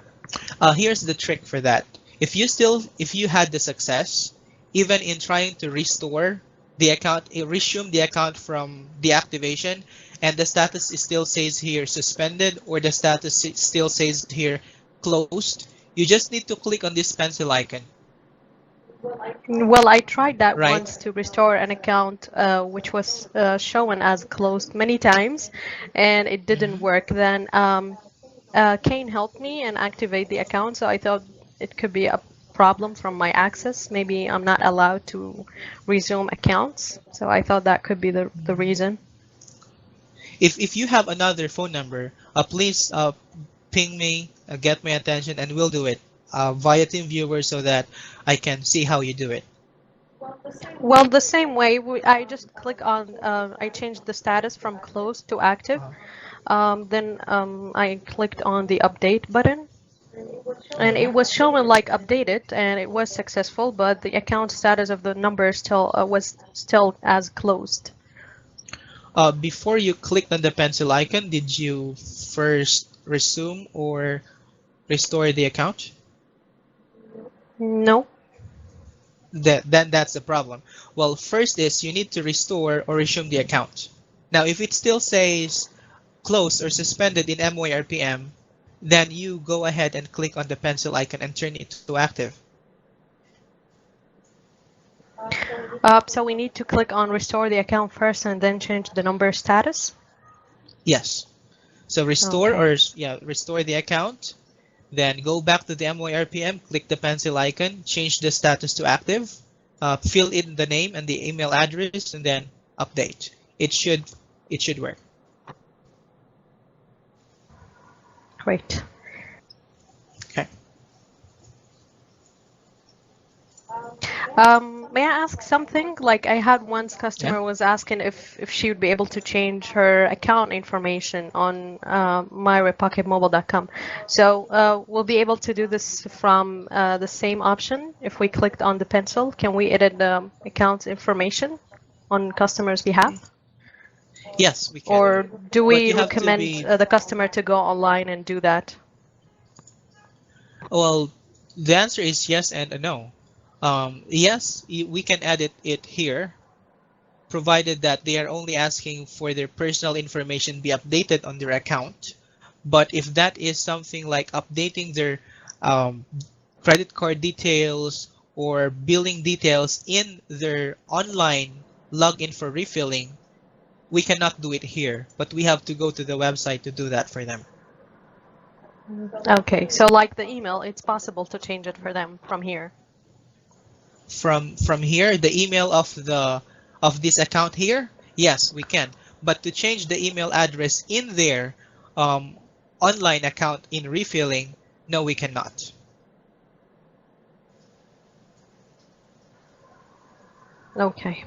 Here's the trick for that. If you had the success, even in trying to restore the account, resume the account from deactivation, and the status still says here suspended, or the status still says here closed, you just need to click on this pencil icon, Well, I tried that right? once to restore an account which was shown as closed many times, and it didn't Mhm. work. Then Kane helped me and activate the account, so I thought it could be a problem from my access. Maybe I'm not allowed to resume accounts, so I thought that could be the reason. If you have another phone number, please ping me, get my attention, and we'll do it via TeamViewer so that I can see how you do it. Well, the same way, I just click on, I changed the status from closed to active. Uh, Then I clicked on the update button, and it mhm. was showing like updated, and it was successful, but the account status of the number still was still as closed. Before you clicked on the pencil icon, did you first resume or restore the account? No. Then that's the problem. Well, first is you need to restore or resume the account. Now, if it still says closed or suspended in MYRPM, then you go ahead and click on the pencil icon and turn it to active. So we need to click on restore the account first and then change the number status. Yes. So Okay. restore the account, then go back to the MYRPM, click the pencil icon, change the status to active, fill in the name and the email address, and then update. it should work. Great. Okay. May I ask something? Like I had once Yeah. customer was asking if she would be able to change her account information on myrepocketmobile.com. So we'll be able to do this from the same option. If we clicked on the pencil, can we edit the account information on customer's behalf? Yes, we can. Or do But we you have to recommend be the customer to go online and do that? well. The answer is yes and a no. Yes, we can edit it here, provided that they are only asking for their personal information be updated on their account. But if that is something like updating their um, credit card details or billing details in their online login for refilling, we cannot do it here, but we have to go to the website to do that for them. Okay, so like the email, it's possible to change it for them from here. From here, the email of this account here, yes, we can. But to change the email address in their um, online account in refilling, no, we cannot. Okay.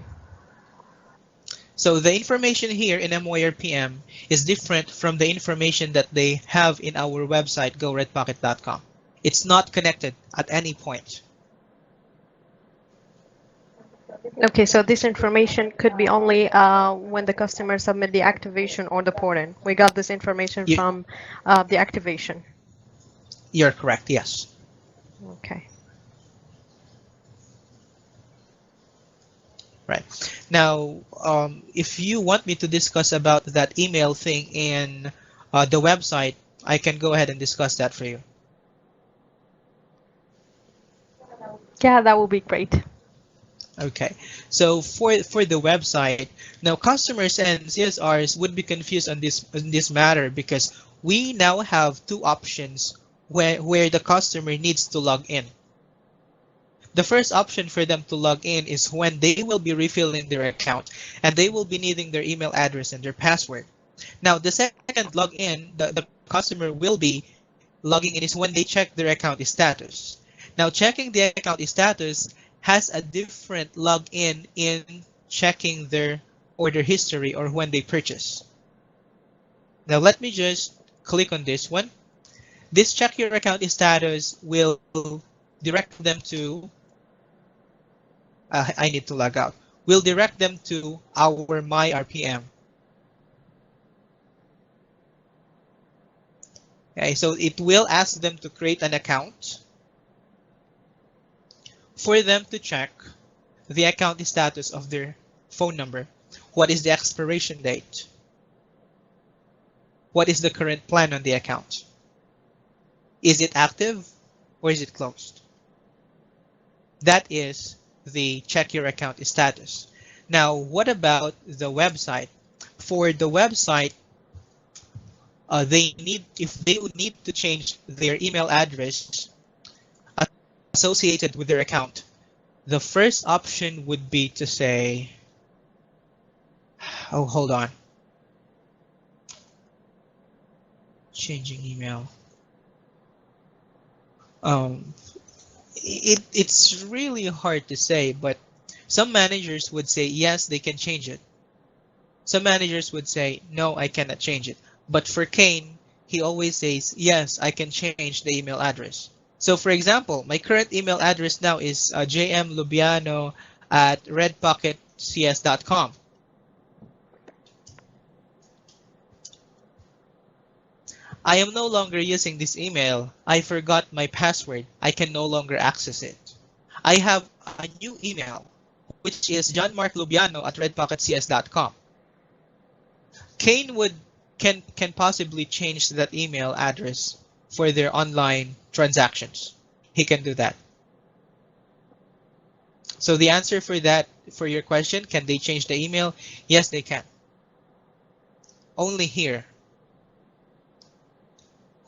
So the information here in MYRPM is different from the information that they have in our website, goredpocket.com. It's not connected at any point. Okay, so this information could be only when the customer submit the activation or the port-in. We got this information You, from the activation. you're correct, yes. Okay. Right. Now, if you want me to discuss about that email thing in the website, I can go ahead and discuss that for you. Yeah, that will be great. Okay, so for the website, now customers and CSRs would be confused on this matter because we now have two options where the customer needs to log in. The first option for them to log in is when they will be refilling their account and they will be needing their email address and their password. Now, the second login the customer will be logging in is when they check their account status. Now, checking the account status has a different login in checking their order history or when they purchase. Now, let me just click on this one. This check your account status will direct them to I need to log out. We'll direct them to our My RPM. Okay, so it will ask them to create an account for them to check the account status of their phone number. What is the expiration date? What is the current plan on the account? Is it active or is it closed? That is the check your account status. Now, what about the website? For the website, if they would need to change their email address associated with their account, the first option would be to say, oh, hold on. Changing email. It's really hard to say, but some managers would say yes, they can change it. Some managers would say no, I cannot change it. But for Kane, he always says yes, I can change the email address. So for example, my current email address now is jmlubiano@redpocketcs.com. I am no longer using this email. I forgot my password. I can no longer access it. I have a new email, which is johnmarklubiano@redpocketcs.com. Kane can possibly change that email address for their online transactions. He can do that. So the answer for that, for your question, can they change the email? Yes, they can. Only here.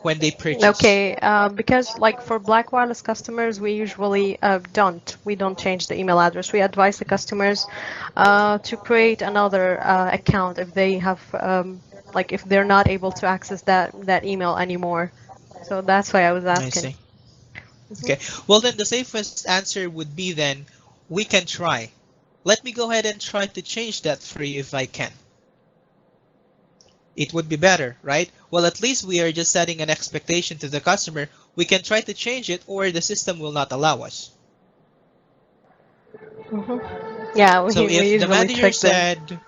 when they purchase. Okay, because like for Black Wireless customers, we usually we don't change the email address. We advise the customers to create another account if they have like if they're not able to access that email anymore. So that's why I was I asking. see. Okay. Well, then the safest answer would be then we can try. Let me go ahead and try to change that for you if I can. It would be better, right? Well, at least we are just setting an expectation to the customer. We can try to change it or the system will not allow us. Yeah, So we if the usually manager trick them. said,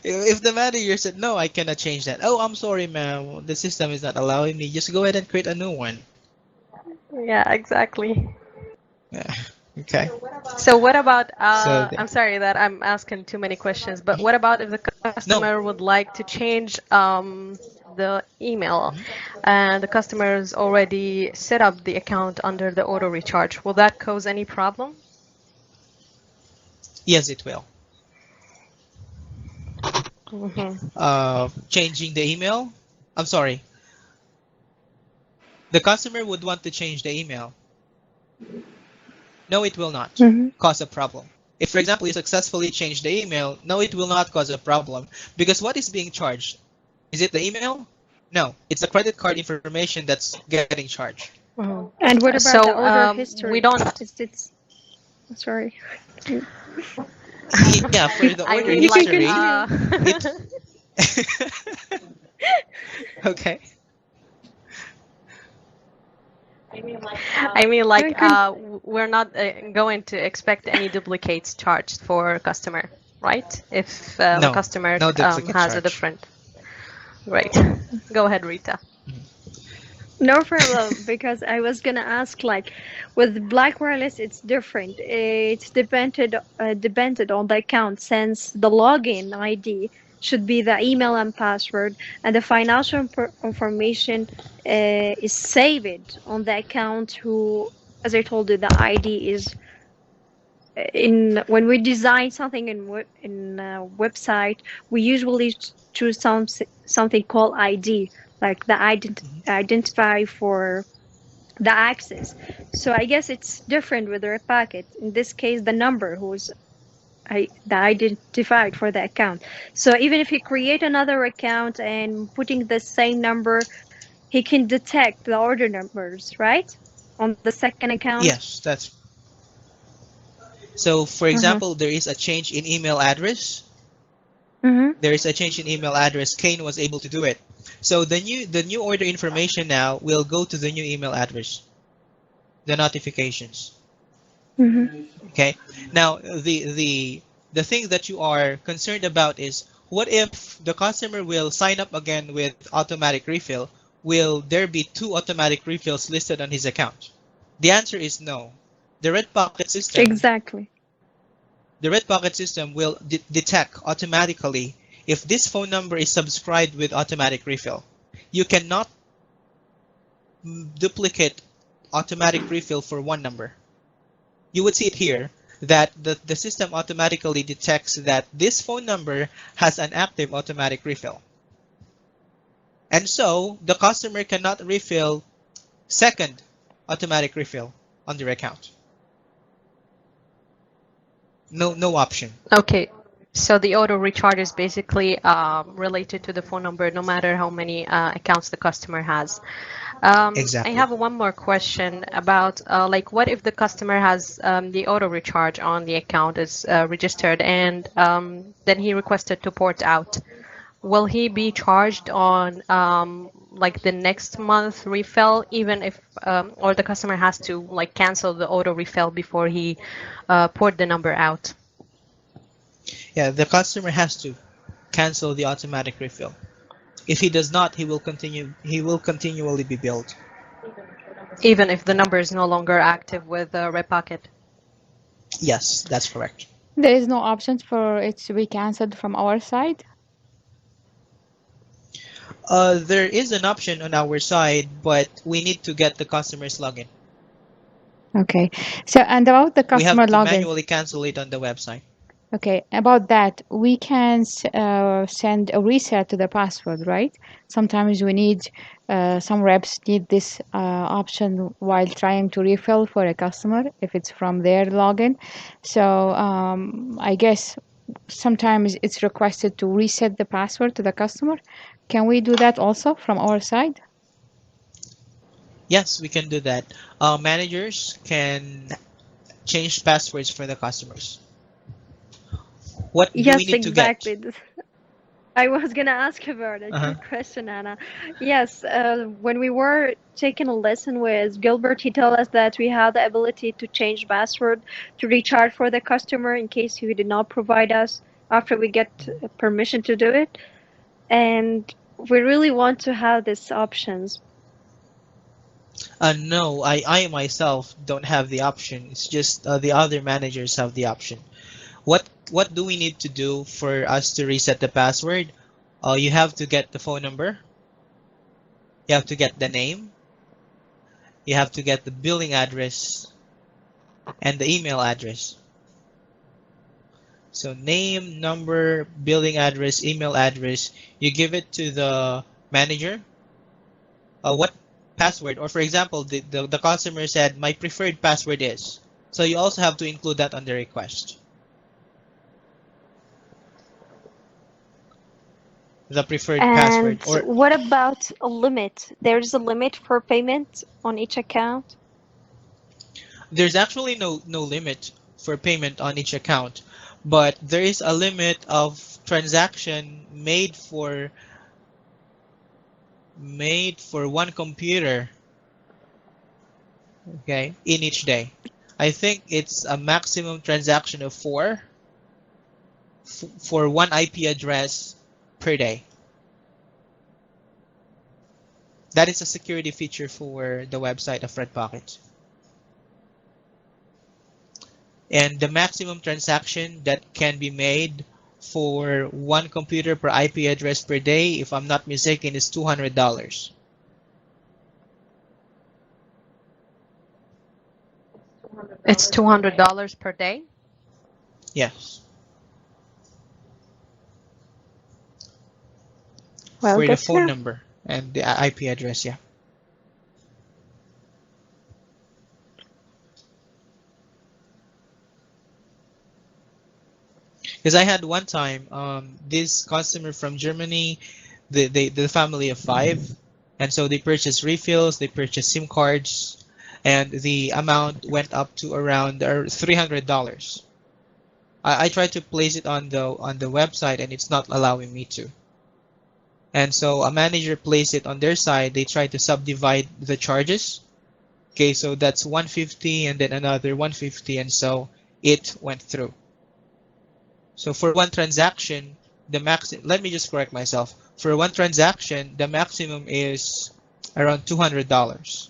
if the manager said, no, I cannot change that. Oh, I'm sorry, ma'am. The system is not allowing me. Just go ahead and create a new one. Yeah, exactly. Yeah. Okay. So what about, So I'm sorry that I'm asking too many questions, but what about if the no. customer would like to change the email and the customer's already set up the account under the auto recharge? Will that cause any problem? Yes, it will. Mm-hmm. Changing the email. I'm sorry. The customer would want to change the email. No, it will not Mm-hmm. cause a problem. If, for example, you successfully change the email, no, it will not cause a problem. Because what is being charged? Is it the email? No, it's the credit card information that's getting charged. Mm-hmm. And what about the So order we history? don't. It's sorry. Yeah, for the I order mean, You can like, history, continue. it. Okay. I mean, You like, can. we're not going to expect any duplicates charged for customer, right? If the No, customer no duplicate has a charge. different. Great. Go ahead, Rita. No problem, because I was gonna ask, like, with Black Wireless, it's different. It's depended on the account, since the login ID should be the email and password, and the financial information is saved on the account. Who, as I told you, the ID is in when we design something in a website, we usually choose something called ID, like the identify for the access. So I guess it's different with the packet. In this case, the number who's the identified for the account. So even if he create another account and putting the same number, he can detect the order numbers, right? On the second account. Yes, that's so. For Mm-hmm. example, there is a change in email address. Mm-hmm. There is a change in email address. Kane was able to do it. So the new order information now will go to the new email address. The notifications. Mm-hmm. Okay. Now the thing that you are concerned about is what if the customer will sign up again with automatic refill? Will there be two automatic refills listed on his account? The answer is no. The red pocket system Exactly. The red pocket system will detect automatically if this phone number is subscribed with automatic refill. You cannot duplicate automatic refill for one number. You would see it here that the system automatically detects that this phone number has an active automatic refill. And so the customer cannot refill second automatic refill on their account. No option. Okay. So the auto recharge is basically related to the phone number, no matter how many accounts the customer has. I Exactly. have one more question about like what if the customer has the auto recharge on the account is registered and then he requested to port out. Will he be charged on like the next month refill, even if or the customer has to like cancel the auto refill before he port the number out? Yeah, the customer has to cancel the automatic refill. If he does not, he will continually be billed. Even if the number is no longer active with Red Pocket. Yes, that's correct. There is no option for it to be cancelled from our side. There is an option on our side, but we need to get the customer's login. Okay. So, and about the We have customer to login. manually cancel it on the website. Okay, about that, we can send a reset to the password, right? Sometimes we need, some reps need this option while trying to refill for a customer if it's from their login. So I guess sometimes it's requested to reset the password to the customer. Can we do that also from our side? Yes, we can do that. Managers can change passwords for the customers. What do we Yes, need to get? exactly. I was gonna ask about it. Uh-huh. Good question, Anna. Yes, when we were taking a lesson with Gilbert, he told us that we had the ability to change password to recharge for the customer in case he did not provide us after we get permission to do it. And we really want to have these options. No, I myself don't have the option. It's just the other managers have the option. What do we need to do for us to reset the password? You have to get the phone number. You have to get the name. You have to get the billing address and the email address. So name, number, billing address, email address. You give it to the manager. What password? Or for example, the customer said my preferred password is. So you also have to include that on the request. The preferred And password. Or what about a limit? There's a limit for payment on each account? there's actually no limit for payment on each account, but there is a limit of transaction made for one computer, okay, in each day. I think it's a maximum transaction of four for one IP address per day. That is a security feature for the website of Red Pocket. And the maximum transaction that can be made for one computer per IP address per day, if I'm not mistaken, is $200. It's $200 per day. Yes, Well, for the good to phone know. number and the IP address, yeah. Because I had one time, this customer from Germany, the family of five, and so they purchased refills, they purchased SIM cards, and the amount went up to around $300. I tried to place it on the website, and it's not allowing me to. And so a manager placed it on their side. They tried to subdivide the charges. Okay, so that's 150 and then another 150, and so it went through. So for one transaction, let me just correct myself. For one transaction, the maximum is around $200.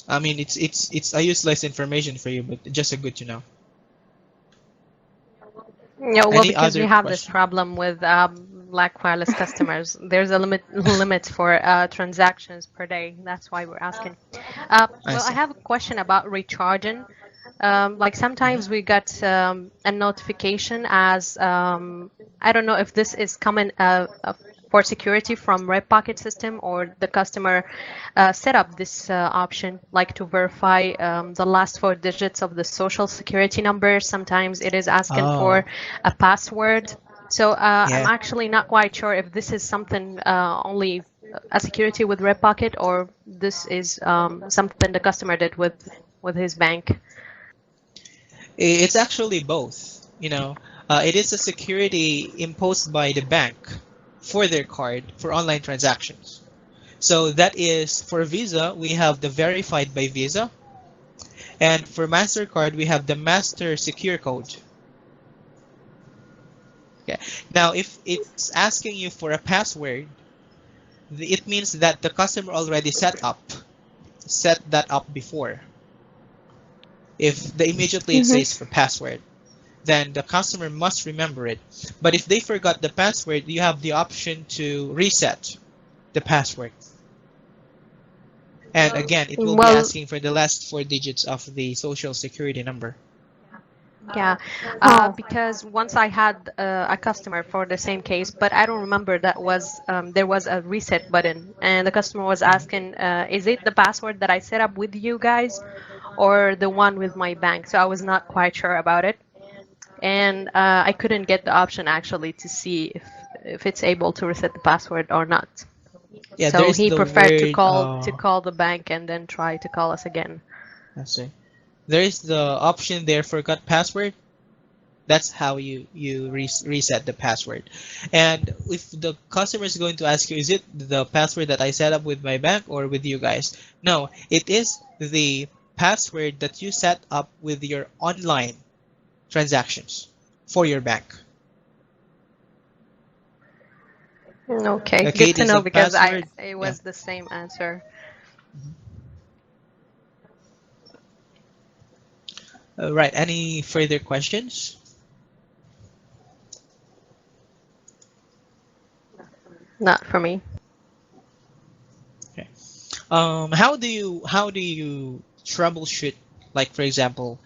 I mean, it's a useless information for you, but just a good to know. Yeah, well, Any because we other have this question? problem with Black Wireless customers. There's a limit for transactions per day. That's why we're asking. I Well, I see. have a question about recharging. Like Mhm. sometimes we get a notification as I don't know if this is coming for security from Red Pocket system or the customer set up this option like to verify the last four digits of the social security number. Sometimes it is asking for Oh, a password. So I'm yeah. actually not quite sure if this is something only a security with Red Pocket or this is something the customer did with his bank. It's actually both. It is a security imposed by the bank for their card for online transactions. So that is for Visa, we have the verified by Visa, and for MasterCard, we have the Master Secure Code. Okay. Now, if it's asking you for a password, it means that the customer already set that up before. If immediately it Mm-hmm. says for password, then the customer must remember it. But if they forgot the password, you have the option to reset the password. And again, it will be Well, asking for the last four digits of the social security number. yeah, Oh, because once I had a customer for the same case, but I don't remember that was there was a reset button, and the customer was asking, is it the password that I set up with you guys, or the one with my bank? So I was not quite sure about it, and I couldn't get the option actually to see if it's able to reset the password or not. Yeah, there So is he the preferred word. to call the bank and then try to call us again. Let's see. There is the option there, forgot password. That's how you reset the password. And if the customer is going to ask you, is it the password that I set up with my bank or with you guys? No, it is the password that you set up with your online transactions for your bank. Okay, Okay, good it to is know a because password. it Yeah. was the same answer. Right. Any further questions? Not for me. Okay. How do you troubleshoot, like for example,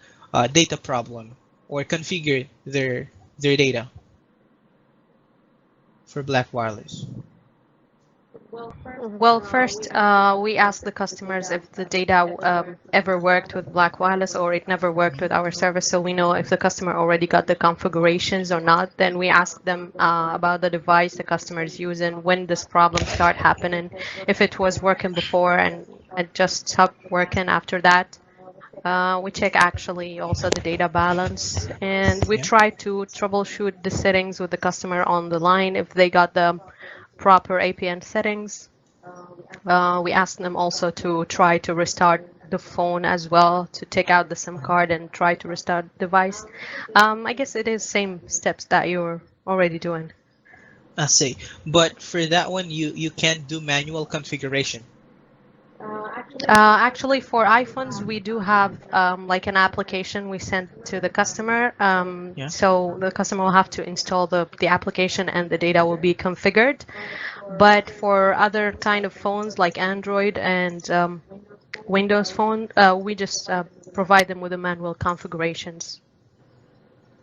data problem or configure their data for Black Wireless? Well, first, we asked the customers if the data ever worked with Black Wireless or it never worked with our service, so we know if the customer already got the configurations or not. Then we ask them about the device the customer is using, when this problem start happening, if it was working before and it just stopped working after that. We check actually also the data balance, and we Yeah. try to troubleshoot the settings with the customer on the line if they got the proper APN settings. We ask them also to try to restart the phone as well, to take out the SIM card and try to restart the device. I guess it is same steps that you're already doing. I see. But for that one, you can't do manual configuration. Actually, for iPhones, we do have like an application we send to the customer. Yeah. So the customer will have to install the application and the data will be configured. But for other kind of phones like Android and Windows Phone, we just provide them with the manual configurations.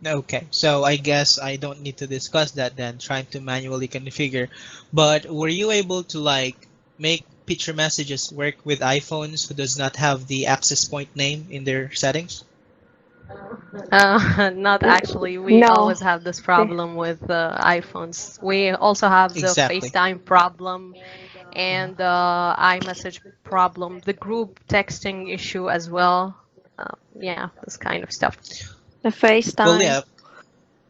Okay. So I guess I don't need to discuss that then, trying to manually configure. But were you able to like make picture messages work with iPhones who does not have the access point name in their settings? Not actually. We no. always have this The- problem with iPhones. We also have the Exactly. FaceTime problem Mhm. and the iMessage problem, the group texting issue as well. Yeah, this kind of stuff. The Well, FaceTime. yeah.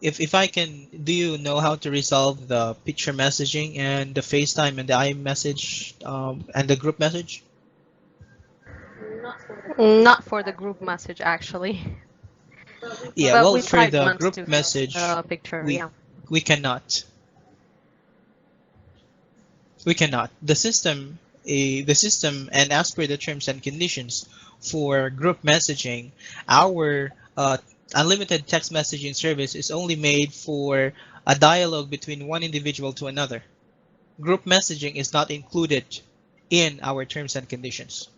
If I can, do you know how to resolve the picture messaging and the FaceTime and the iMessage and the group message? Not for the group message, actually. Yeah, But well, we for tried the once group to fix message, the picture, we yeah. we cannot. We cannot. The system, and as per the terms and conditions for group messaging, our unlimited text messaging service is only made for a dialogue between one individual to another. Group messaging is not included in our terms and conditions.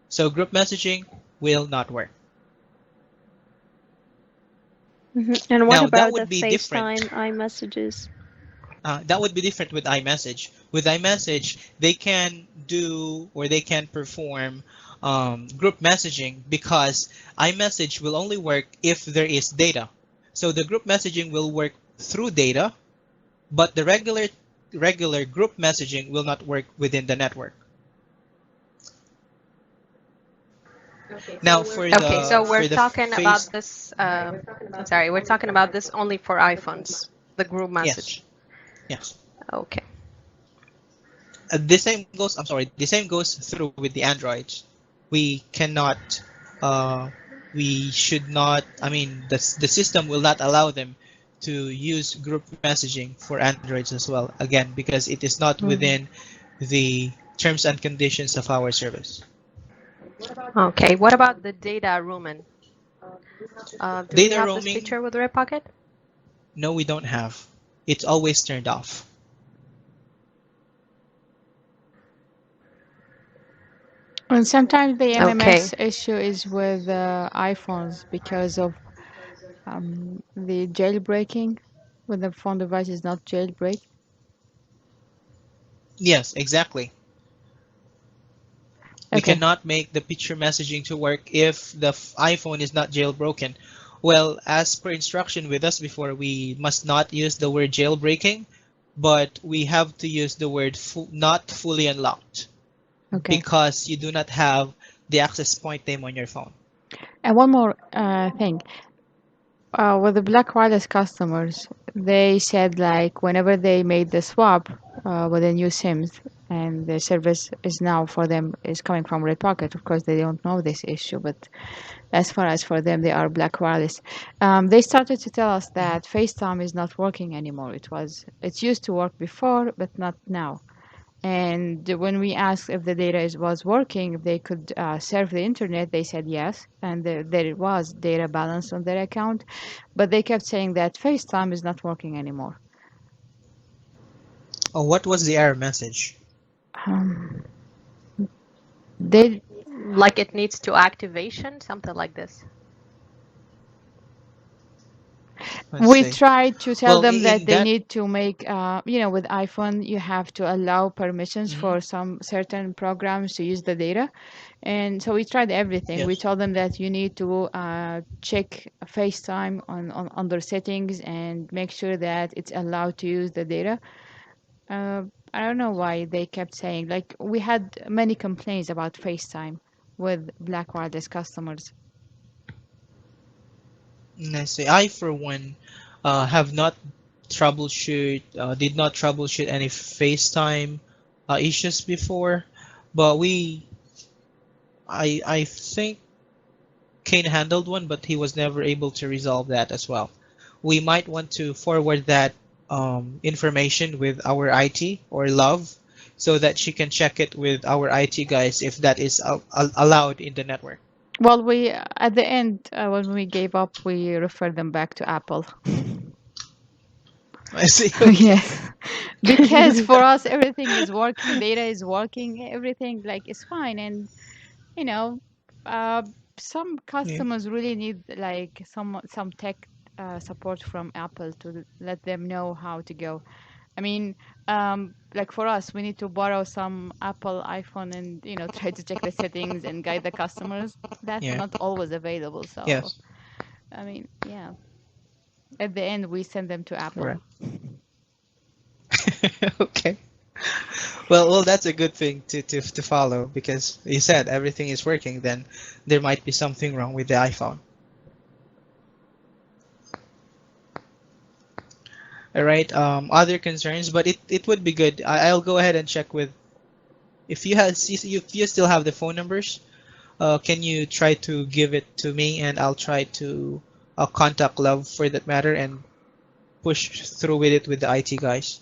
So group messaging will not work. And what Now that about the would be different. FaceTime iMessages? That would be different with iMessage. With iMessage, they can do or they can perform group messaging because iMessage will only work if there is data. So the group messaging will work through data, but the regular group messaging will not work within the network. Now Okay, so we're for the talking face, about this, I'm sorry, we're talking about this only for iPhones, the group yes, message. yes. Okay. The same goes. I'm sorry. The same goes through with the Androids. We cannot. Uh, we should not. I mean, the system will not allow them to use group messaging for Androids as well. Again, because it is not Mhm. within the terms and conditions of our service. Okay, what about the data roaming? Do we Data have this roaming. feature with Red Pocket? No, we don't have. It's always turned off. And sometimes the Okay. MMS issue is with iPhones because of the jailbreaking when the phone device is not jailbreak. Yes, exactly. We Okay. cannot make the picture messaging to work if the iPhone is not jailbroken. Well, as per instruction with us before, we must not use the word jailbreaking, but we have to use the word not fully unlocked Okay. because you do not have the access point name on your phone. And one more thing. With the Black Wireless customers, they said like whenever they made the swap with the new SIMs and the service is now for them is coming from Red Pocket. Of course, they don't know this issue, but as far as for them, they are Black Wireless. They started to tell us Mhm. that FaceTime is not working anymore. It used to work before, but not now. And when we asked if the data was working, if they could surf the internet, they said yes, and there was data balance on their account. But they kept saying that FaceTime is not working anymore. Oh, what was the error message? Um, they Like it needs to activation, something like this. Let's We see. tried to tell Well, them that in they that, need to make, with iPhone, you have to allow permissions mhm, for some certain programs to use the data. And so we tried everything. We yes. told them that you need to check FaceTime on their settings and make sure that it's allowed to use the data. Uh, I don't know why they kept saying, like, we had many complaints about FaceTime with Black Wireless customers. Let's see. I, for one, have not did not troubleshoot any FaceTime issues before, but I think Kane handled one, but he was never able to resolve that as well. We might want to forward that information with our IT or Love so that she can check it with our IT guys if that is allowed in the network. Well, we at the end, when we gave up, we referred them back to Apple. I see. Okay. Yes, because for us everything is working, data is working, everything like is fine, and you know, uh, some Yeah. customers really need like some tech support from Apple to let them know how to go. I mean, like for us, we need to borrow some Apple iPhone and try to check the settings and guide the customers. That's Yeah. not always available. So Yes. I mean, yeah, at the end we send them to Apple. Right. Okay. Well, that's a good thing to follow because you said everything is working, then there might be something wrong with the iPhone. All right. Other concerns, but it would be good. I'll go ahead and check with if you have if you still have the phone numbers. Can you try to give it to me and I'll try to contact Love for that matter and push through with it with the IT guys.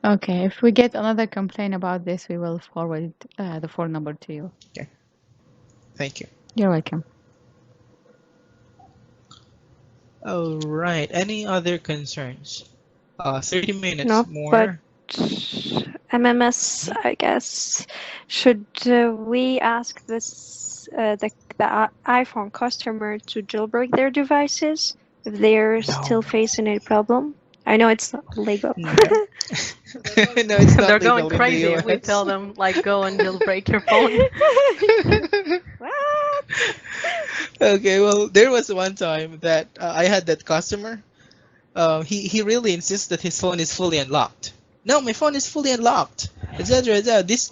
Okay, if we get another complaint about this, we will forward the phone number to you. Okay. Thank you. You're welcome. All right. Any other concerns? 30 minutes No, but more. MMS, Mhm. I guess. Should we ask the iPhone customer to jailbreak their devices if they're still No. facing a problem? I know it's not legal. No. No, it's not They're going legal in the crazy if we tell US. them like go and jailbreak your phone. What? Okay, well, there was one time that I had that customer. He really insists that his phone is fully unlocked. No, my phone is fully unlocked, etc. etc. This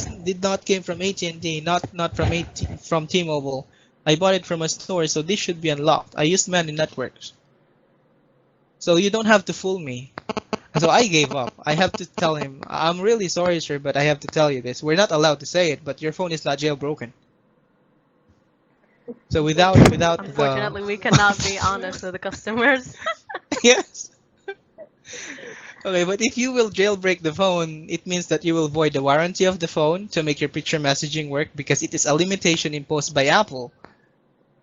did not came from AT&T, not from from T-Mobile. I bought it from a store, so this should be unlocked. I used many networks, so you don't have to fool me. So I gave up. I have to tell him, I'm really sorry, sir, but I have to tell you this. We're not allowed to say it, but your phone is not jailbroken. So without the Unfortunately, we cannot be honest with the customers. yes. Okay, but if you will jailbreak the phone, it means that you will void the warranty of the phone to make your picture messaging work because it is a limitation imposed by Apple.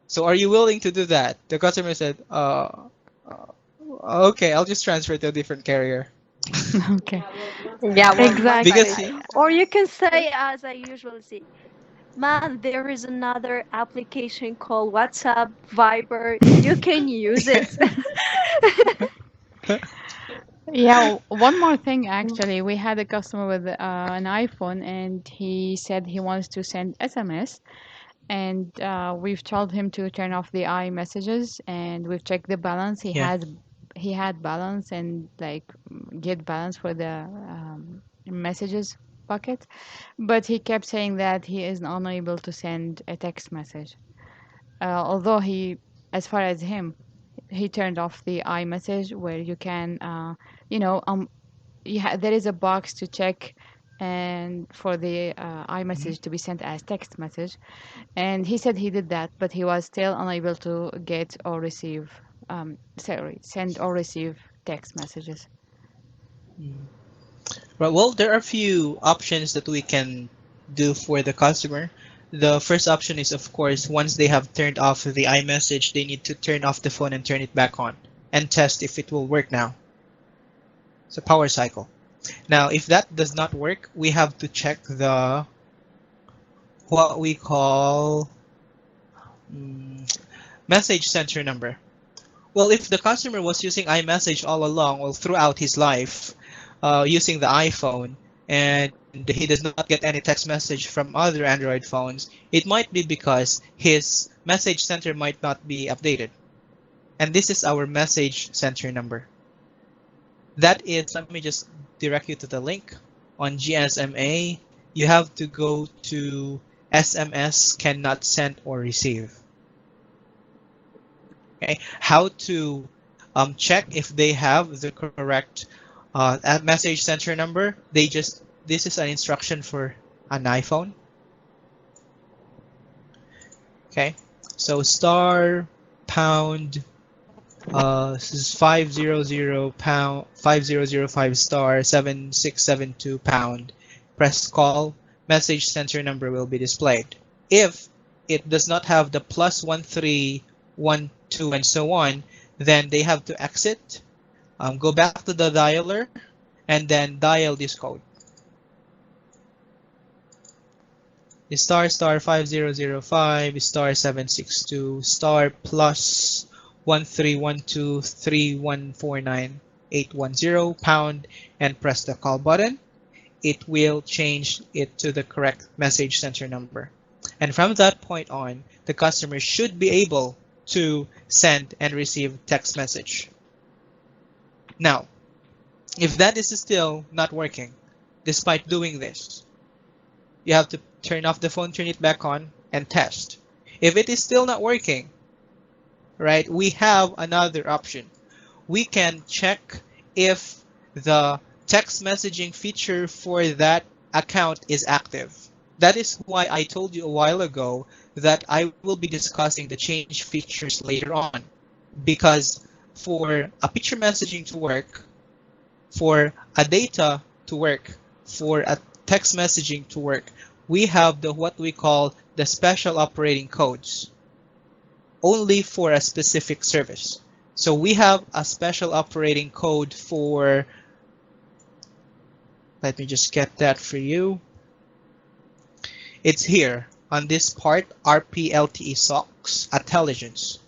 So are you willing to do that? The customer said, okay, I'll just transfer to a different carrier. Okay. Yeah, well, once I Because Exactly. he, Or you can say, as I usually say, Man, there is another application called WhatsApp, Viber. You can use it. Yeah, one more thing actually. We had a customer with an iPhone and he said he wants to send SMS, and we've told him to turn off the iMessages, and we've checked the balance. Yeah. He had balance and like get balance for the messages bucket, but he kept saying that he is unable to send a text message. Although as far as him, he turned off the iMessage where you can, you know, there is a box to check and for the Mhm. iMessage to be sent as text message. And he said he did that, but he was still unable to get or receive, send or receive text messages. Mm. Right, well, there are a few options that we can do for the customer. The first option is, of course, once they have turned off the iMessage, they need to turn off the phone and turn it back on and test if it will work now. It's a power cycle. Now, if that does not work, we have to check the what we call message center number. Well, if the customer was using iMessage all along, well, throughout his life, using the iPhone, and he does not get any text message from other Android phones, it might be because his message center might not be updated. And this is our message center number. That is, let me just direct you to the link on GSMA. You have to go to SMS cannot send or receive. Okay, how to check if they have the correct message center number? This is an instruction for an iPhone. Okay, so star pound this is 500 pound 5005 star 7672 pound. Press call. Message center number will be displayed. If it does not have the +1312 and so on, then they have to exit, go back to the dialer, and then dial this code. Star star 5005 star 762 star plus 13123149 pound and press the call button. It will change it to the correct message center number. And from that point on, the customer should be able to send and receive text message. Now, if that is still not working, despite doing this, you have to turn off the phone, turn it back on, and test. If it is still not working, right, we have another option. We can check if the text messaging feature for that account is active. That is why I told you a while ago that I will be discussing the change features later on. Because for a picture messaging to work, for a data to work, for a text messaging to work, we have what we call the special operating codes only for a specific service. So we have a special operating code for, let me just get that for you. It's here on this part, RPLTE SOCs intelligence.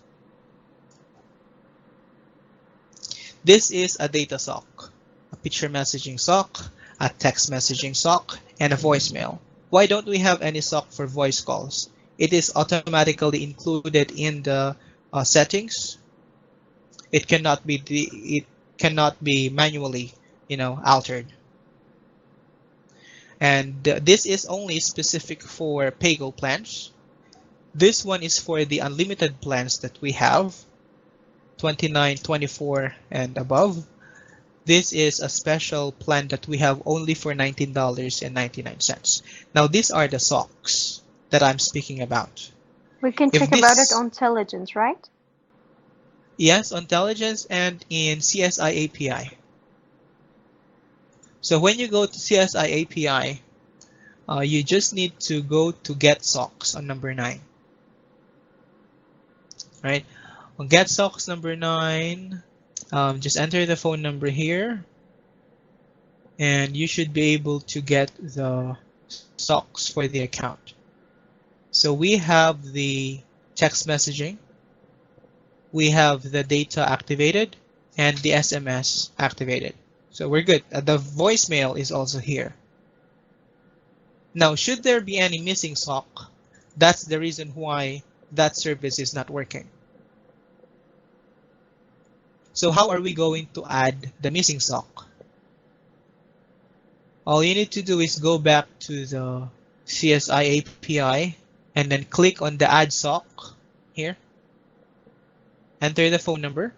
This is a data SOC, a picture messaging SOC, a text messaging SOC, and a voicemail. Why don't we have any SOC for voice calls? It is automatically included in the settings. It cannot be manually, altered. And this is only specific for PayGo plans. This one is for the unlimited plans that we have, 29, 24, and above. This is a special plan that we have only for $19.99. Now, these are the SOCs that I'm speaking about. We can check about it on Intelligence, right? Yes, on Intelligence and in CSI API. So when you go to CSI API, you just need to go to Get SOCs on number 9. Right? On Get SOCs number 9, just enter the phone number here, and you should be able to get the SOCs for the account. So we have the text messaging, we have the data activated, and the SMS activated. So we're good. The voicemail is also here. Now, should there be any missing SOC, that's the reason why that service is not working. So how are we going to add the missing SOC? All you need to do is go back to the CSI API and then click on the add SOC here. Enter the phone number.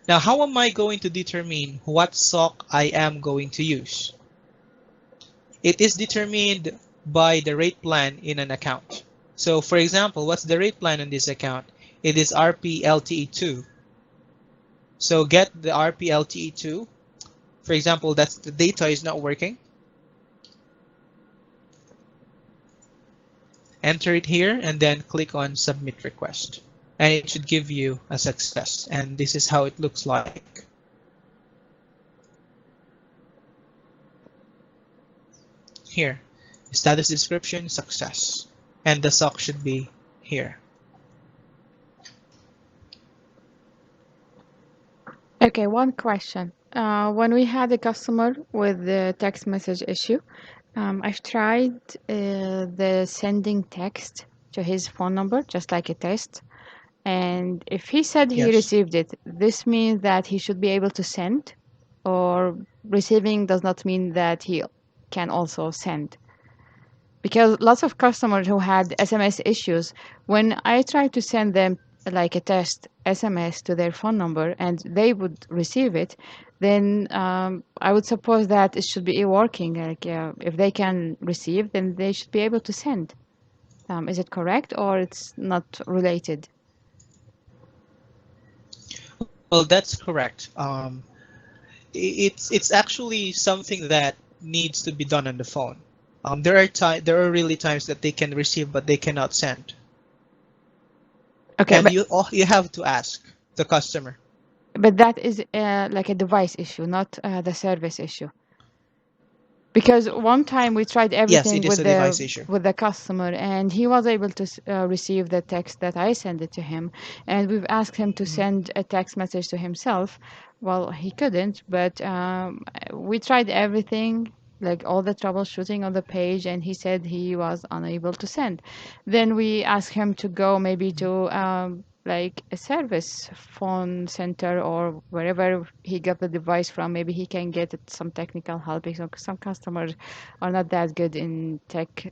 Now, how am I going to determine what SOC I am going to use? It is determined by the rate plan in an account. So for example, what's the rate plan on this account? It is RP-LTE2. So get the RP-LTE2. For example, that's the data is not working. Enter it here and then click on submit request. And it should give you a success. And this is how it looks like. Here, status description, success. And the SOC should be here. Okay, one question. When we had a customer with the text message issue, I've tried the sending text to his phone number, just like a test. And if he said he Yes. received it, this means that he should be able to send, or receiving does not mean that he can also send. Because lots of customers who had SMS issues, when I tried to send them like a test SMS to their phone number and they would receive it, then I would suppose that it should be working. Like if they can receive, then they should be able to send. Is it correct or it's not related? Well, that's correct. It's actually something that needs to be done on the phone. There are really times that they can receive but they cannot send. Okay, And you have to ask the customer. but that is like a device issue, not the service issue. Because one time we tried Yes, everything it is with a device issue. the customer, and he was able to receive the text that I sent it to him, and we've asked him to send a text message to himself. Well, he couldn't, but we tried everything, like all the troubleshooting on the page, and he said he was unable to send. Then we asked him to go maybe to like a service phone center or wherever he got the device from. Maybe he can get some technical help because some customers are not that good in tech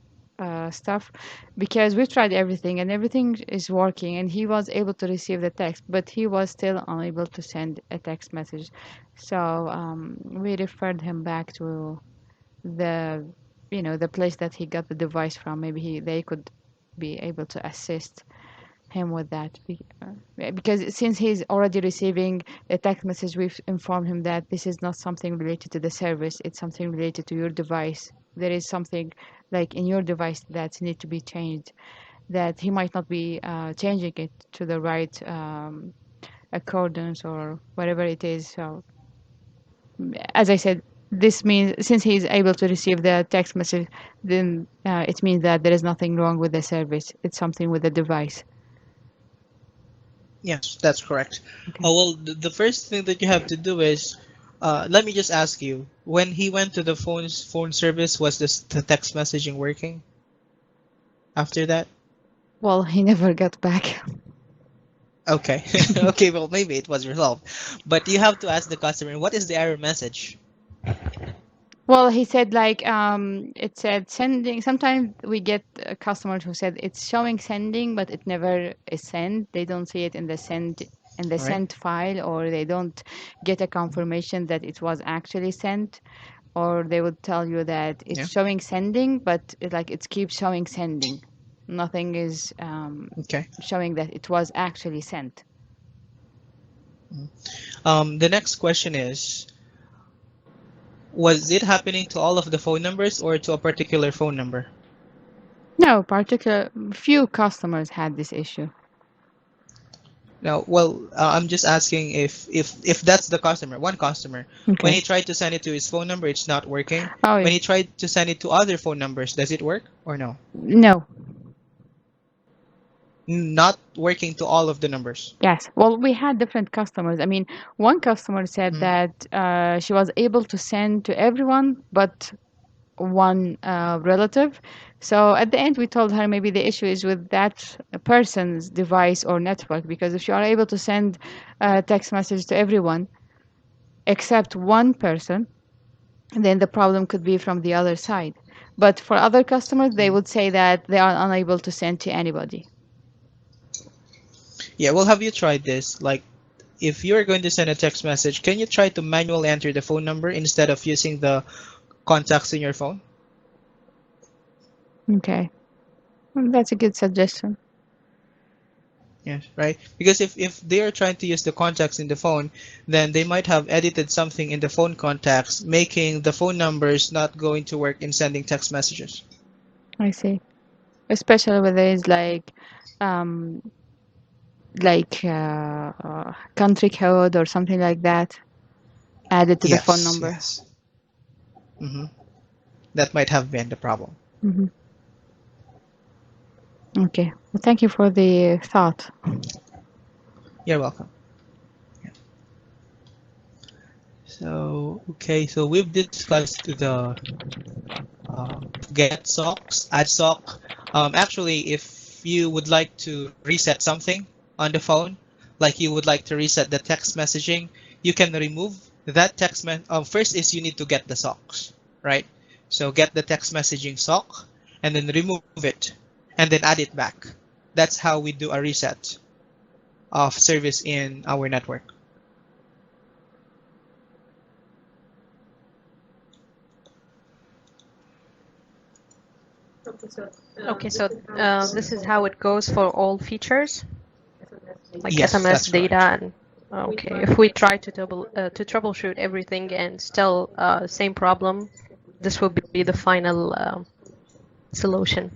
stuff, because we tried everything and everything is working and he was able to receive the text, but he was still unable to send a text message. So we referred him back to the the place that he got the device from. Maybe they could be able to assist him with that. Because since he's already receiving a text message, we've informed him that this is not something related to the service, it's something related to your device. There is something like in your device that need to be changed, that he might not be changing it to the right accordance or whatever it is. So as I said, this means since he's able to receive the text message, then it means that there is nothing wrong with the service, it's something with the device. Yes, that's correct. Okay. Well, the first thing that you have to do is, let me just ask you, when he went to the phone service, was the text messaging working after that? Well, he never got back. Okay. Okay, well, maybe it was resolved. But you have to ask the customer, what is the error message? Well, he said like it said sending. Sometimes we get customers who said it's showing sending, but it never is sent. They don't see it in the All right. sent file, or they don't get a confirmation that it was actually sent, or they would tell you that Yeah. it's showing sending, but it keeps showing sending. Nothing is Okay. showing that it was actually sent. The next question is, was it happening to all of the phone numbers or to a particular phone number? No, particular few customers had this issue. No, well, I'm just asking if that's the customer, one customer. When Okay. he tried to send it to his phone number, it's not working. Oh, When he tried to send it to other phone numbers, does it work or no? no. not working to all of the numbers. Yes. Well, we had different customers. I mean, one customer said Mhm. that she was able to send to everyone but one relative. So at the end, we told her maybe the issue is with that person's device or network, because if you are able to send a text message to everyone except one person, then the problem could be from the other side. But for other customers, they would say that they are unable to send to anybody. Yeah, well, have you tried this? Like, if you're going to send a text message, can you try to manually enter the phone number instead of using the contacts in your phone? Okay. Well, that's a good suggestion. Yes, right. Because if they are trying to use the contacts in the phone, then they might have edited something in the phone contacts, making the phone numbers not going to work in sending text messages. I see. Especially when there is um, country code or something like that added to the phone Yes, number. yes. hmm That might have been the problem. Hmm. Okay. Well, thank you for the thought. You're welcome. Yeah. So, okay, so we've discussed the get socks, add sock. Actually, if you would like to reset something on the phone, like you would like to reset the text messaging, you can remove that first is you need to get the socks, right? So get the text messaging sock and then remove it and then add it back. That's how we do a reset of service in our network. Okay, so this is how it goes for all features, like Yes, SMS, that's data, correct. and okay. If we try to troubleshoot everything and still same problem, this will be the final solution.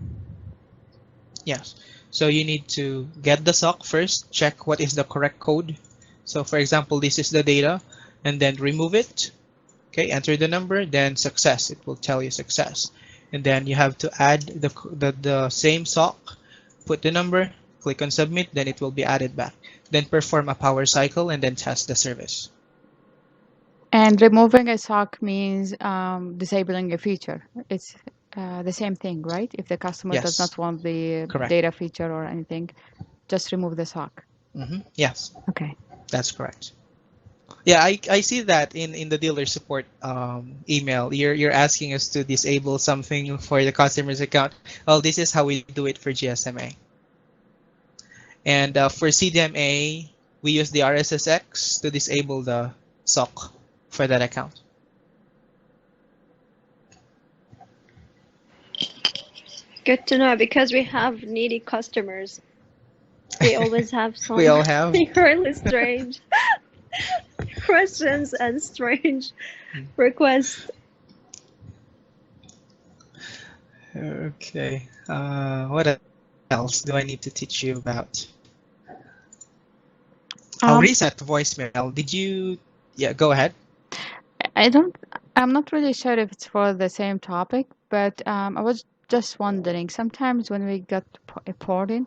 Yes. So you need to get the sock first, check what is the correct code. So for example, this is the data, and then remove it. Okay, enter the number, then success. It will tell you success. And then you have to add the same sock, put the number, click on submit, then it will be added back. Then perform a power cycle and then test the service. And removing a sock means disabling a feature. It's the same thing, right? If the customer does Yes, not want the correct. data feature or anything, just remove the sock. Yes, Okay. that's correct. Yeah, I see that in the dealer support email. You're asking us to disable something for the customer's account. Well, this is how we do it for GSMA. And for CDMA, we use the RSSX to disable the SOC for that account. Good to know because we have needy customers. They always have We some all have. really strange questions and strange requests. Okay. What else do I need to teach you about? I'll Um, reset voicemail. Did you? Yeah, go ahead. I don't. I'm not really sure if it's for the same topic, but I was just wondering. Sometimes when we got a port in,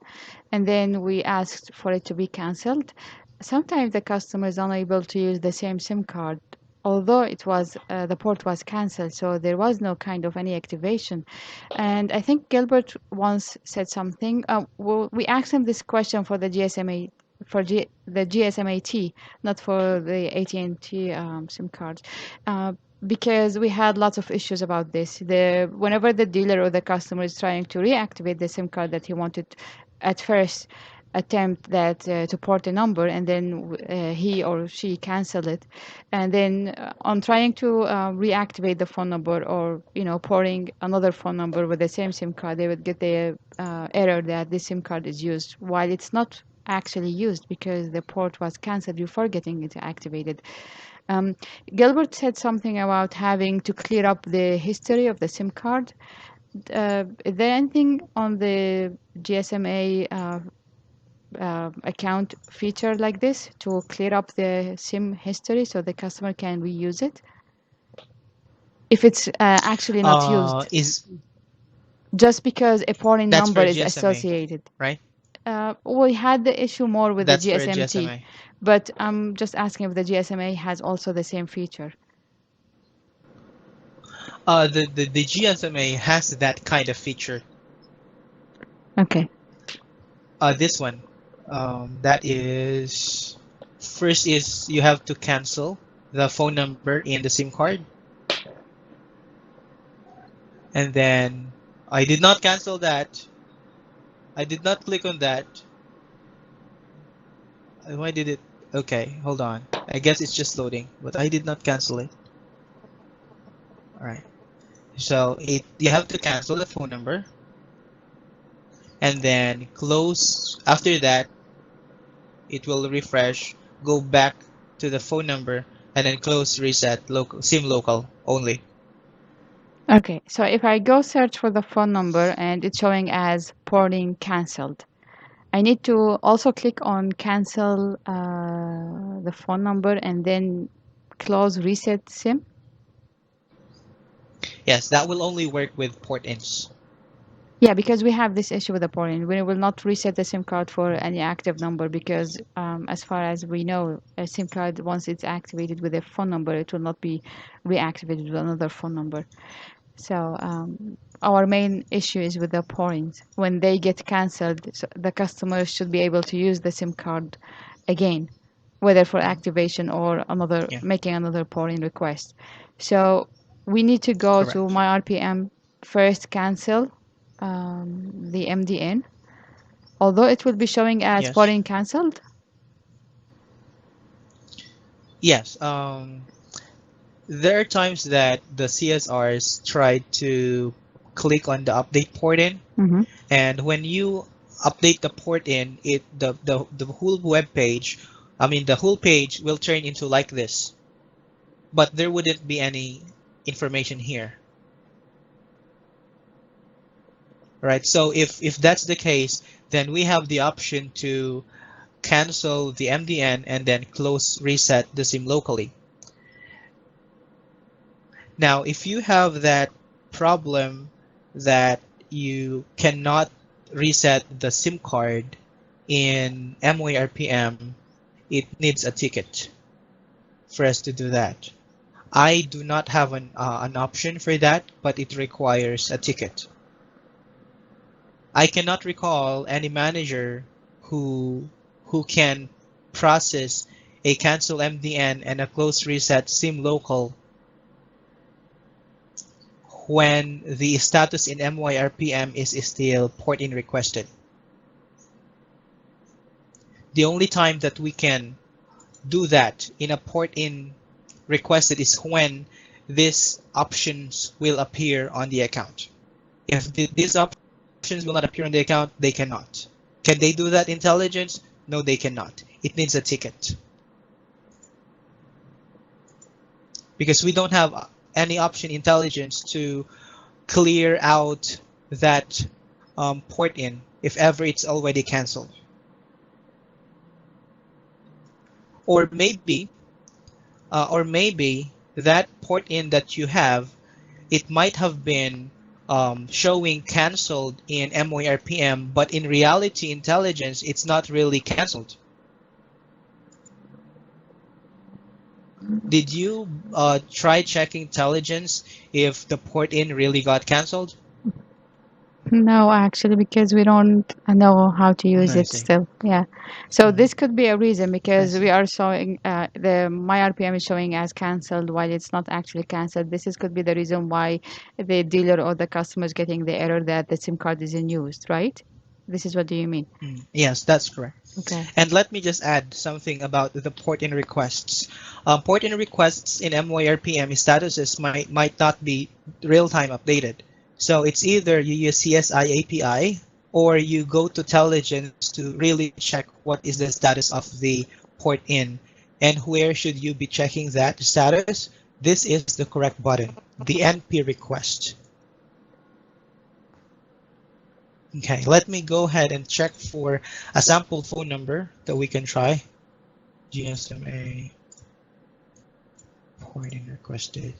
and then we asked for it to be cancelled, sometimes the customer is unable to use the same SIM card, although it was the port was cancelled, so there was no kind of any activation. And I think Gilbert once said something. We asked him this question for the GSMA the GSMAT, not for the AT&T SIM cards, uh, because we had lots of issues about this. Whenever the dealer or the customer is trying to reactivate the SIM card that he wanted at first attempt that to port a number, and then he or she cancel it, and then on trying to reactivate the phone number, or porting another phone number with the same SIM card, they would get the error that this SIM card is used while it's not actually used because the port was cancelled before getting it activated. um, Gilbert said something about having to clear up the history of the SIM card. Is there anything on the GSMA account feature like this to clear up the SIM history so the customer can reuse it if it's actually not used, Is just because a porting That's number for is GSMA, associated? right? We had the issue more with the That's for a GSMT, GSMA. but I'm just asking if the GSMA has also the same feature. The GSMA has that kind of feature. Okay. This one, that is, first is you have to cancel the phone number in the SIM card. And then I did not cancel that. I did not click on that. Why did it? Okay, hold on. I guess it's just loading, but I did not cancel it. All right. So you have to cancel the phone number and then close. After that, it will refresh, go back to the phone number, and then close reset local SIM local only. Okay, so if I go search for the phone number and it's showing as porting cancelled, I need to also click on cancel the phone number and then close reset SIM. Yes, that will only work with port ins. Yeah, because we have this issue with the porting. We will not reset the SIM card for any active number because, as far as we know, a SIM card, once it's activated with a phone number, it will not be reactivated with another phone number. So our main issue is with the portings. When they get cancelled, so the customer should be able to use the SIM card again, whether for Mhm. activation or another Yeah, making another porting request. So we need to go to correct. my RPM first, cancel the MDN, although it will be showing as Yes. porting cancelled. Yes. There are times that the CSRs try to click on the update port in, Mm-hmm. and when you update the port in, the whole web page, I mean the whole page will turn into like this, but there wouldn't be any information here, right? So if that's the case, then we have the option to cancel the MDN and then close reset the SIM locally. Now, if you have that problem that you cannot reset the SIM card in MYRPM, it needs a ticket for us to do that. I do not have an option for that, but it requires a ticket. I cannot recall any manager who can process a cancel MDN and a close reset SIM local when the status in MYRPM is still port in requested. The only time that we can do that in a port in requested is when these options will appear on the account. If these options will not appear on the account, they cannot. Can they do that intelligence? No, they cannot. It needs a ticket because we don't have any option intelligence to clear out that port in if ever it's already canceled. Or maybe that port in that you have, it might have been showing canceled in MYRPM, but in reality intelligence, it's not really canceled. Did you try checking intelligence if the port in really got canceled? No, actually, because we don't know how to use I it see. still. Yeah. So Mhm. this could be a reason I because we see. are showing the my RPM is showing as cancelled while it's not actually cancelled. Could be the reason why the dealer or the customer is getting the error that the SIM card isn't used, right? This is what do you mean? Yes, that's correct. Okay. And let me just add something about the port in requests. Port in requests in MYRPM statuses might not be real-time updated. So it's either you use CSI API or you go to Telligence to really check what is the status of the port in and where should you be checking that status. This is the correct button, the NP request. Okay, let me go ahead and check for a sample phone number that we can try. GSMA porting requested.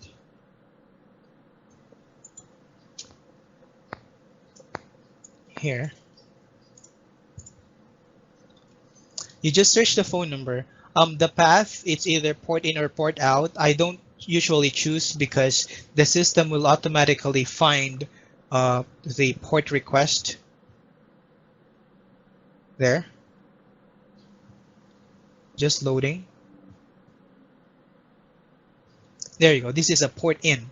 Here. You just search the phone number. The path, it's either port in or port out. I don't usually choose because the system will automatically find the port request there. Just loading. There you go. This is a port in.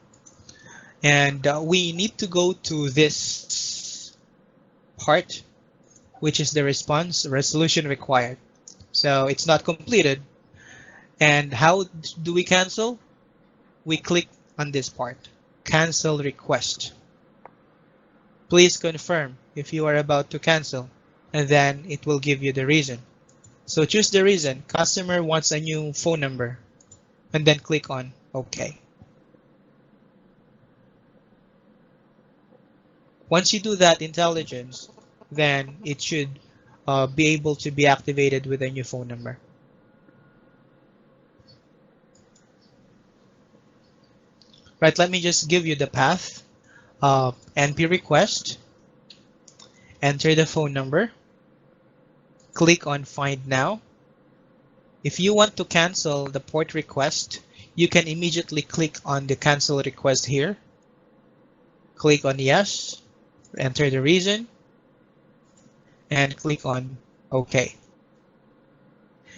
And we need to go to this part, which is the response resolution required. So it's not completed. And how do we cancel? We click on this part, cancel request. Please confirm if you are about to cancel, and then it will give you the reason. So choose the reason, customer wants a new phone number, and then click on OK. Once you do that intelligence, then it should be able to be activated with a new phone number. Right, let me just give you the path. NP request, enter the phone number, click on find now. If you want to cancel the port request, you can immediately click on the cancel request here. Click on yes, enter the reason, and click on OK.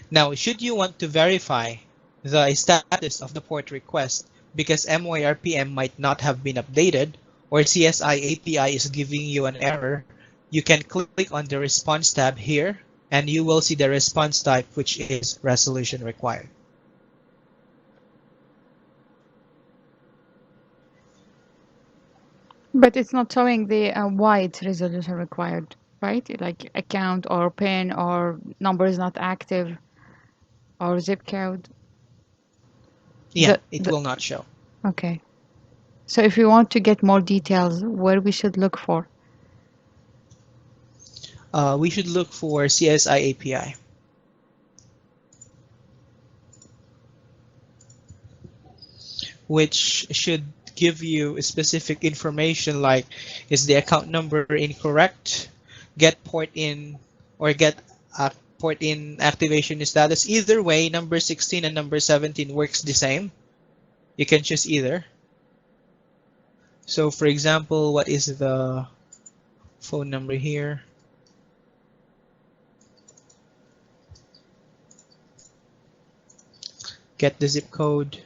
Now, should you want to verify the status of the port request because MYRPM might not have been updated or CSI API is giving you an error, you can click on the response tab here and you will see the response type, which is resolution required. But it's not showing the wide resolution required, right? Like account or PIN or number is not active or zip code. Yeah, it will not show. Okay. So if we want to get more details, where we should look for? We should look for CSI API. Which should give you specific information like, is the account number incorrect? Get port in or get port in activation status. Either way, number 16 and number 17 works the same. You can choose either. So for example, what is the phone number here? Get the zip code.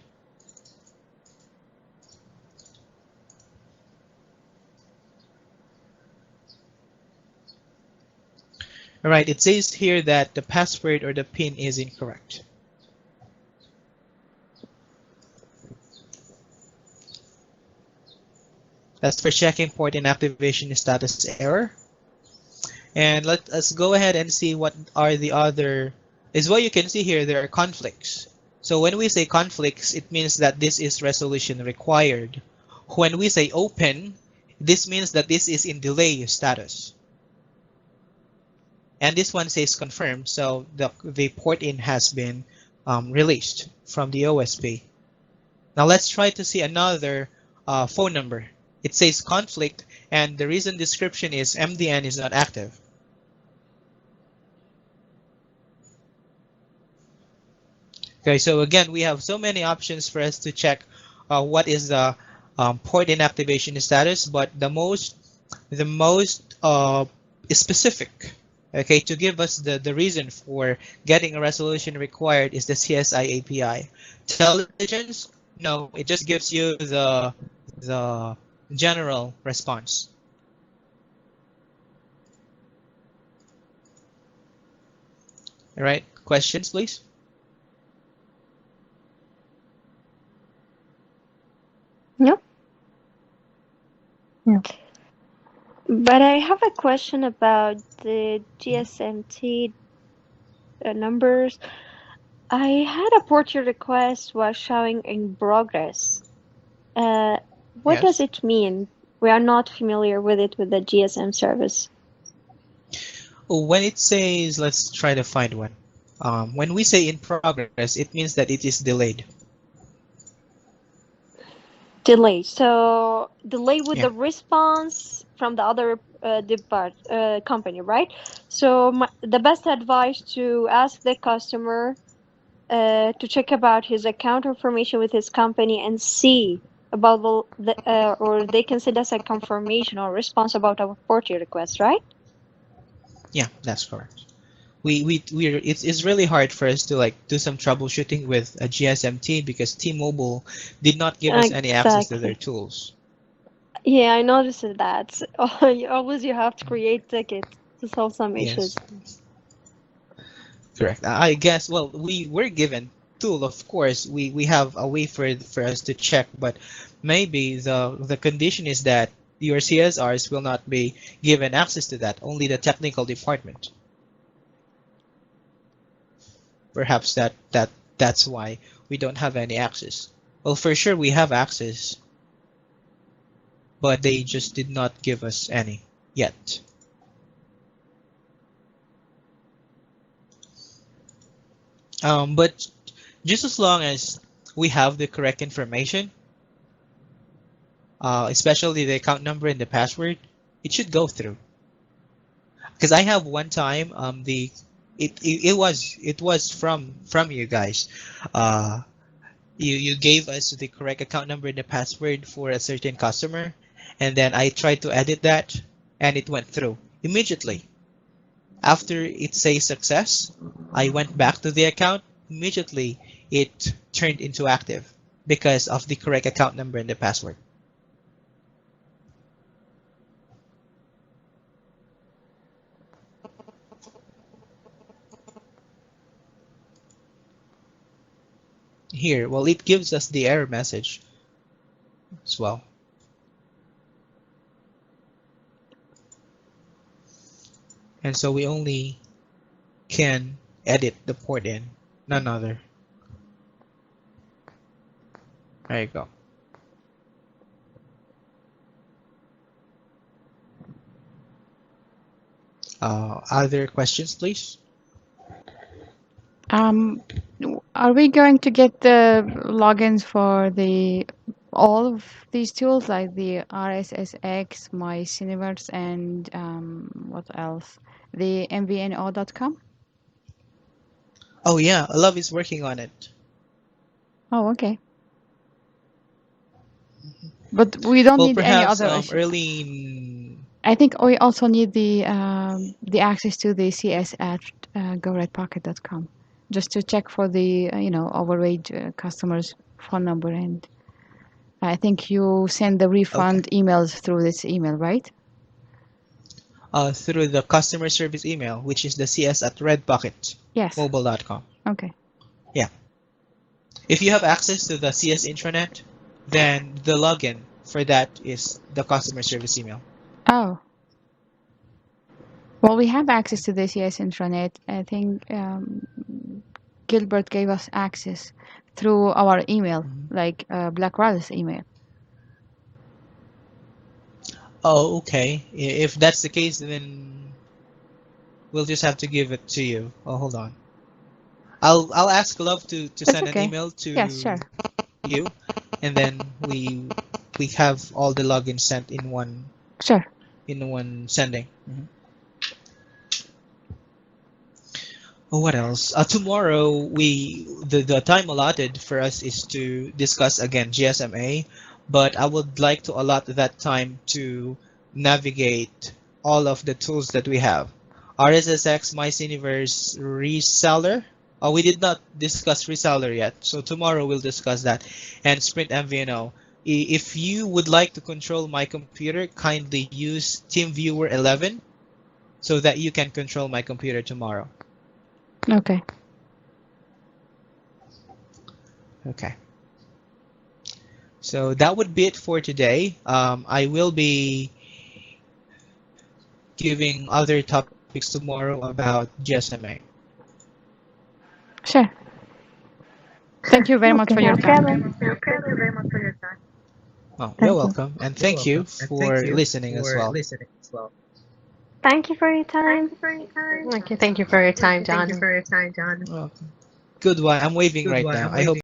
All right, it says here that the password or the PIN is incorrect. That's for checking port in activation status error. And let us go ahead and see what are the other, is what you can see here, there are conflicts. So when we say conflicts, it means that this is resolution required. When we say open, this means that this is in delay status. And this one says confirmed, so the port in has been released from the OSP. Now let's try to see another phone number. It says conflict, and the reason description is MDN is not active. Okay, so again, we have so many options for us to check what is the port in activation status, but the most specific, okay, to give us the reason for getting a resolution required is the CSI API. Intelligence, no, it just gives you the general response. All right, questions, please. No. No. But I have a question about the GSMT numbers. I had a portal request was showing in progress. What does it mean? We are not familiar with it with the GSM service. When it says, let's try to find one. When we say in progress, it means that it is delayed. Delay. So delay with the response from the other company, right? So the best advice to ask the customer to check about his account information with his company and see about or they can send us a confirmation or response about our port request, right? Yeah, that's correct. It's really hard for us to like do some troubleshooting with a GSMT because T-Mobile did not give us any access to their Exactly. tools. Yeah, I noticed that. Always you have to create tickets to solve some Yes, issues. correct. I guess, well, we were given tool, of course. We have a way for us to check, but maybe the condition is that your CSRs will not be given access to that, only the technical department. Perhaps that's why we don't have any access. Well, for sure we have access, but they just did not give us any yet. But just as long as we have the correct information, especially the account number and the password, it should go through. Because I have one time, it was from you guys. Uh, you gave us the correct account number and the password for a certain customer, and then I tried to edit that, and it went through immediately. After it says success, I went back to the account. Immediately, it turned into active because of the correct account number and the password. Here, well, it gives us the error message as well. And so we only can edit the port in, none other. There you go. Other questions, please? Are we going to get the logins for all of these tools like the RSSX, My Cineverse, and what else? The MVNO.com? Oh yeah, Love is working on it. Oh, okay. But we don't Well, need any perhaps other. early in. I think we also need the access to the CS at goredpocket.com just to check for the overweight customers phone number, and I think you send the Okay. refund emails through this email, right? Through the customer service email, which is the cs at Yes. redpocketmobile.com. Okay. Yeah. If you have access to the CS intranet, then the login for that is the customer service email. Oh, well, we have access to the CS intranet. I think Gilbert gave us access through our email, Mhm. like Black Rose email. Oh, okay. If that's the case, then we'll just have to give it to you. Oh, hold on. I'll ask Love to That's send an okay. email Yes, to sure. you, and then we have all the logins sent Sure. in one sending. Mhm. Oh, what else? Tomorrow the time allotted for us is to discuss again GSMA, but I would like to allot that time to navigate all of the tools that we have. RSSX, Mice Universe, Reseller. We did not discuss Reseller yet, so tomorrow we'll discuss that. And Sprint MVNO. If you would like to control my computer, kindly use TeamViewer 11 so that you can control my computer tomorrow. Okay. Okay. So that would be it for today. I will be giving other topics tomorrow about GSMA. Sure. Thank you very much Okay, for no your time. problem. Oh, you're Thank you. welcome. And thank you for listening as well. Thank you for your time. Okay, thank you for your time, John. Welcome. Good one. I'm waving right now. I hope